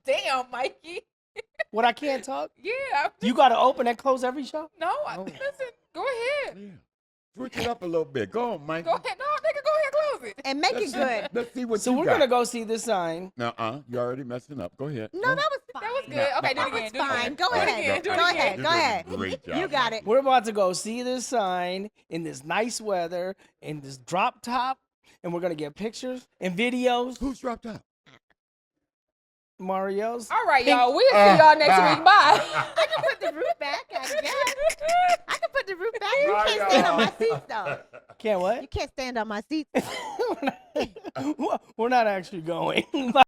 Speaker 1: Damn, Mikey.
Speaker 4: What I can't talk?
Speaker 1: Yeah.
Speaker 4: You got to open and close every show?
Speaker 1: No, listen. Go ahead.
Speaker 2: Yeah. Switch it up a little bit. Go on, Mikey.
Speaker 1: Go ahead. No, nigga, go ahead, close it.
Speaker 3: And make it good.
Speaker 2: Let's see what
Speaker 4: So
Speaker 2: you
Speaker 4: we're
Speaker 2: got.
Speaker 4: going to go see this sign.
Speaker 2: Nuh-uh. You're already messing up. Go ahead.
Speaker 3: No, that was fine.
Speaker 1: That was good.
Speaker 2: No,
Speaker 1: Okay, do
Speaker 2: no,
Speaker 1: it again.
Speaker 3: It's
Speaker 1: Do it
Speaker 3: fine.
Speaker 1: again.
Speaker 3: Go
Speaker 1: Do it
Speaker 3: ahead.
Speaker 1: again. Do
Speaker 3: Go
Speaker 1: it
Speaker 3: ahead.
Speaker 1: again.
Speaker 2: You're
Speaker 3: Go
Speaker 2: doing a
Speaker 3: ahead.
Speaker 2: Great job.
Speaker 3: You got it.
Speaker 4: We're about to go see this sign in this nice weather, in this drop top, and we're going to get pictures and videos.
Speaker 2: Who's dropped out?
Speaker 4: Mario's.
Speaker 1: All right, y'all. We'll see y'all next week. Bye.
Speaker 3: I can put the roof back, I guess. I can put the roof back. You can't stand on my seats, though.
Speaker 4: Can't
Speaker 3: You
Speaker 4: what?
Speaker 3: can't stand on my seats.
Speaker 4: We're not actually going. Bye.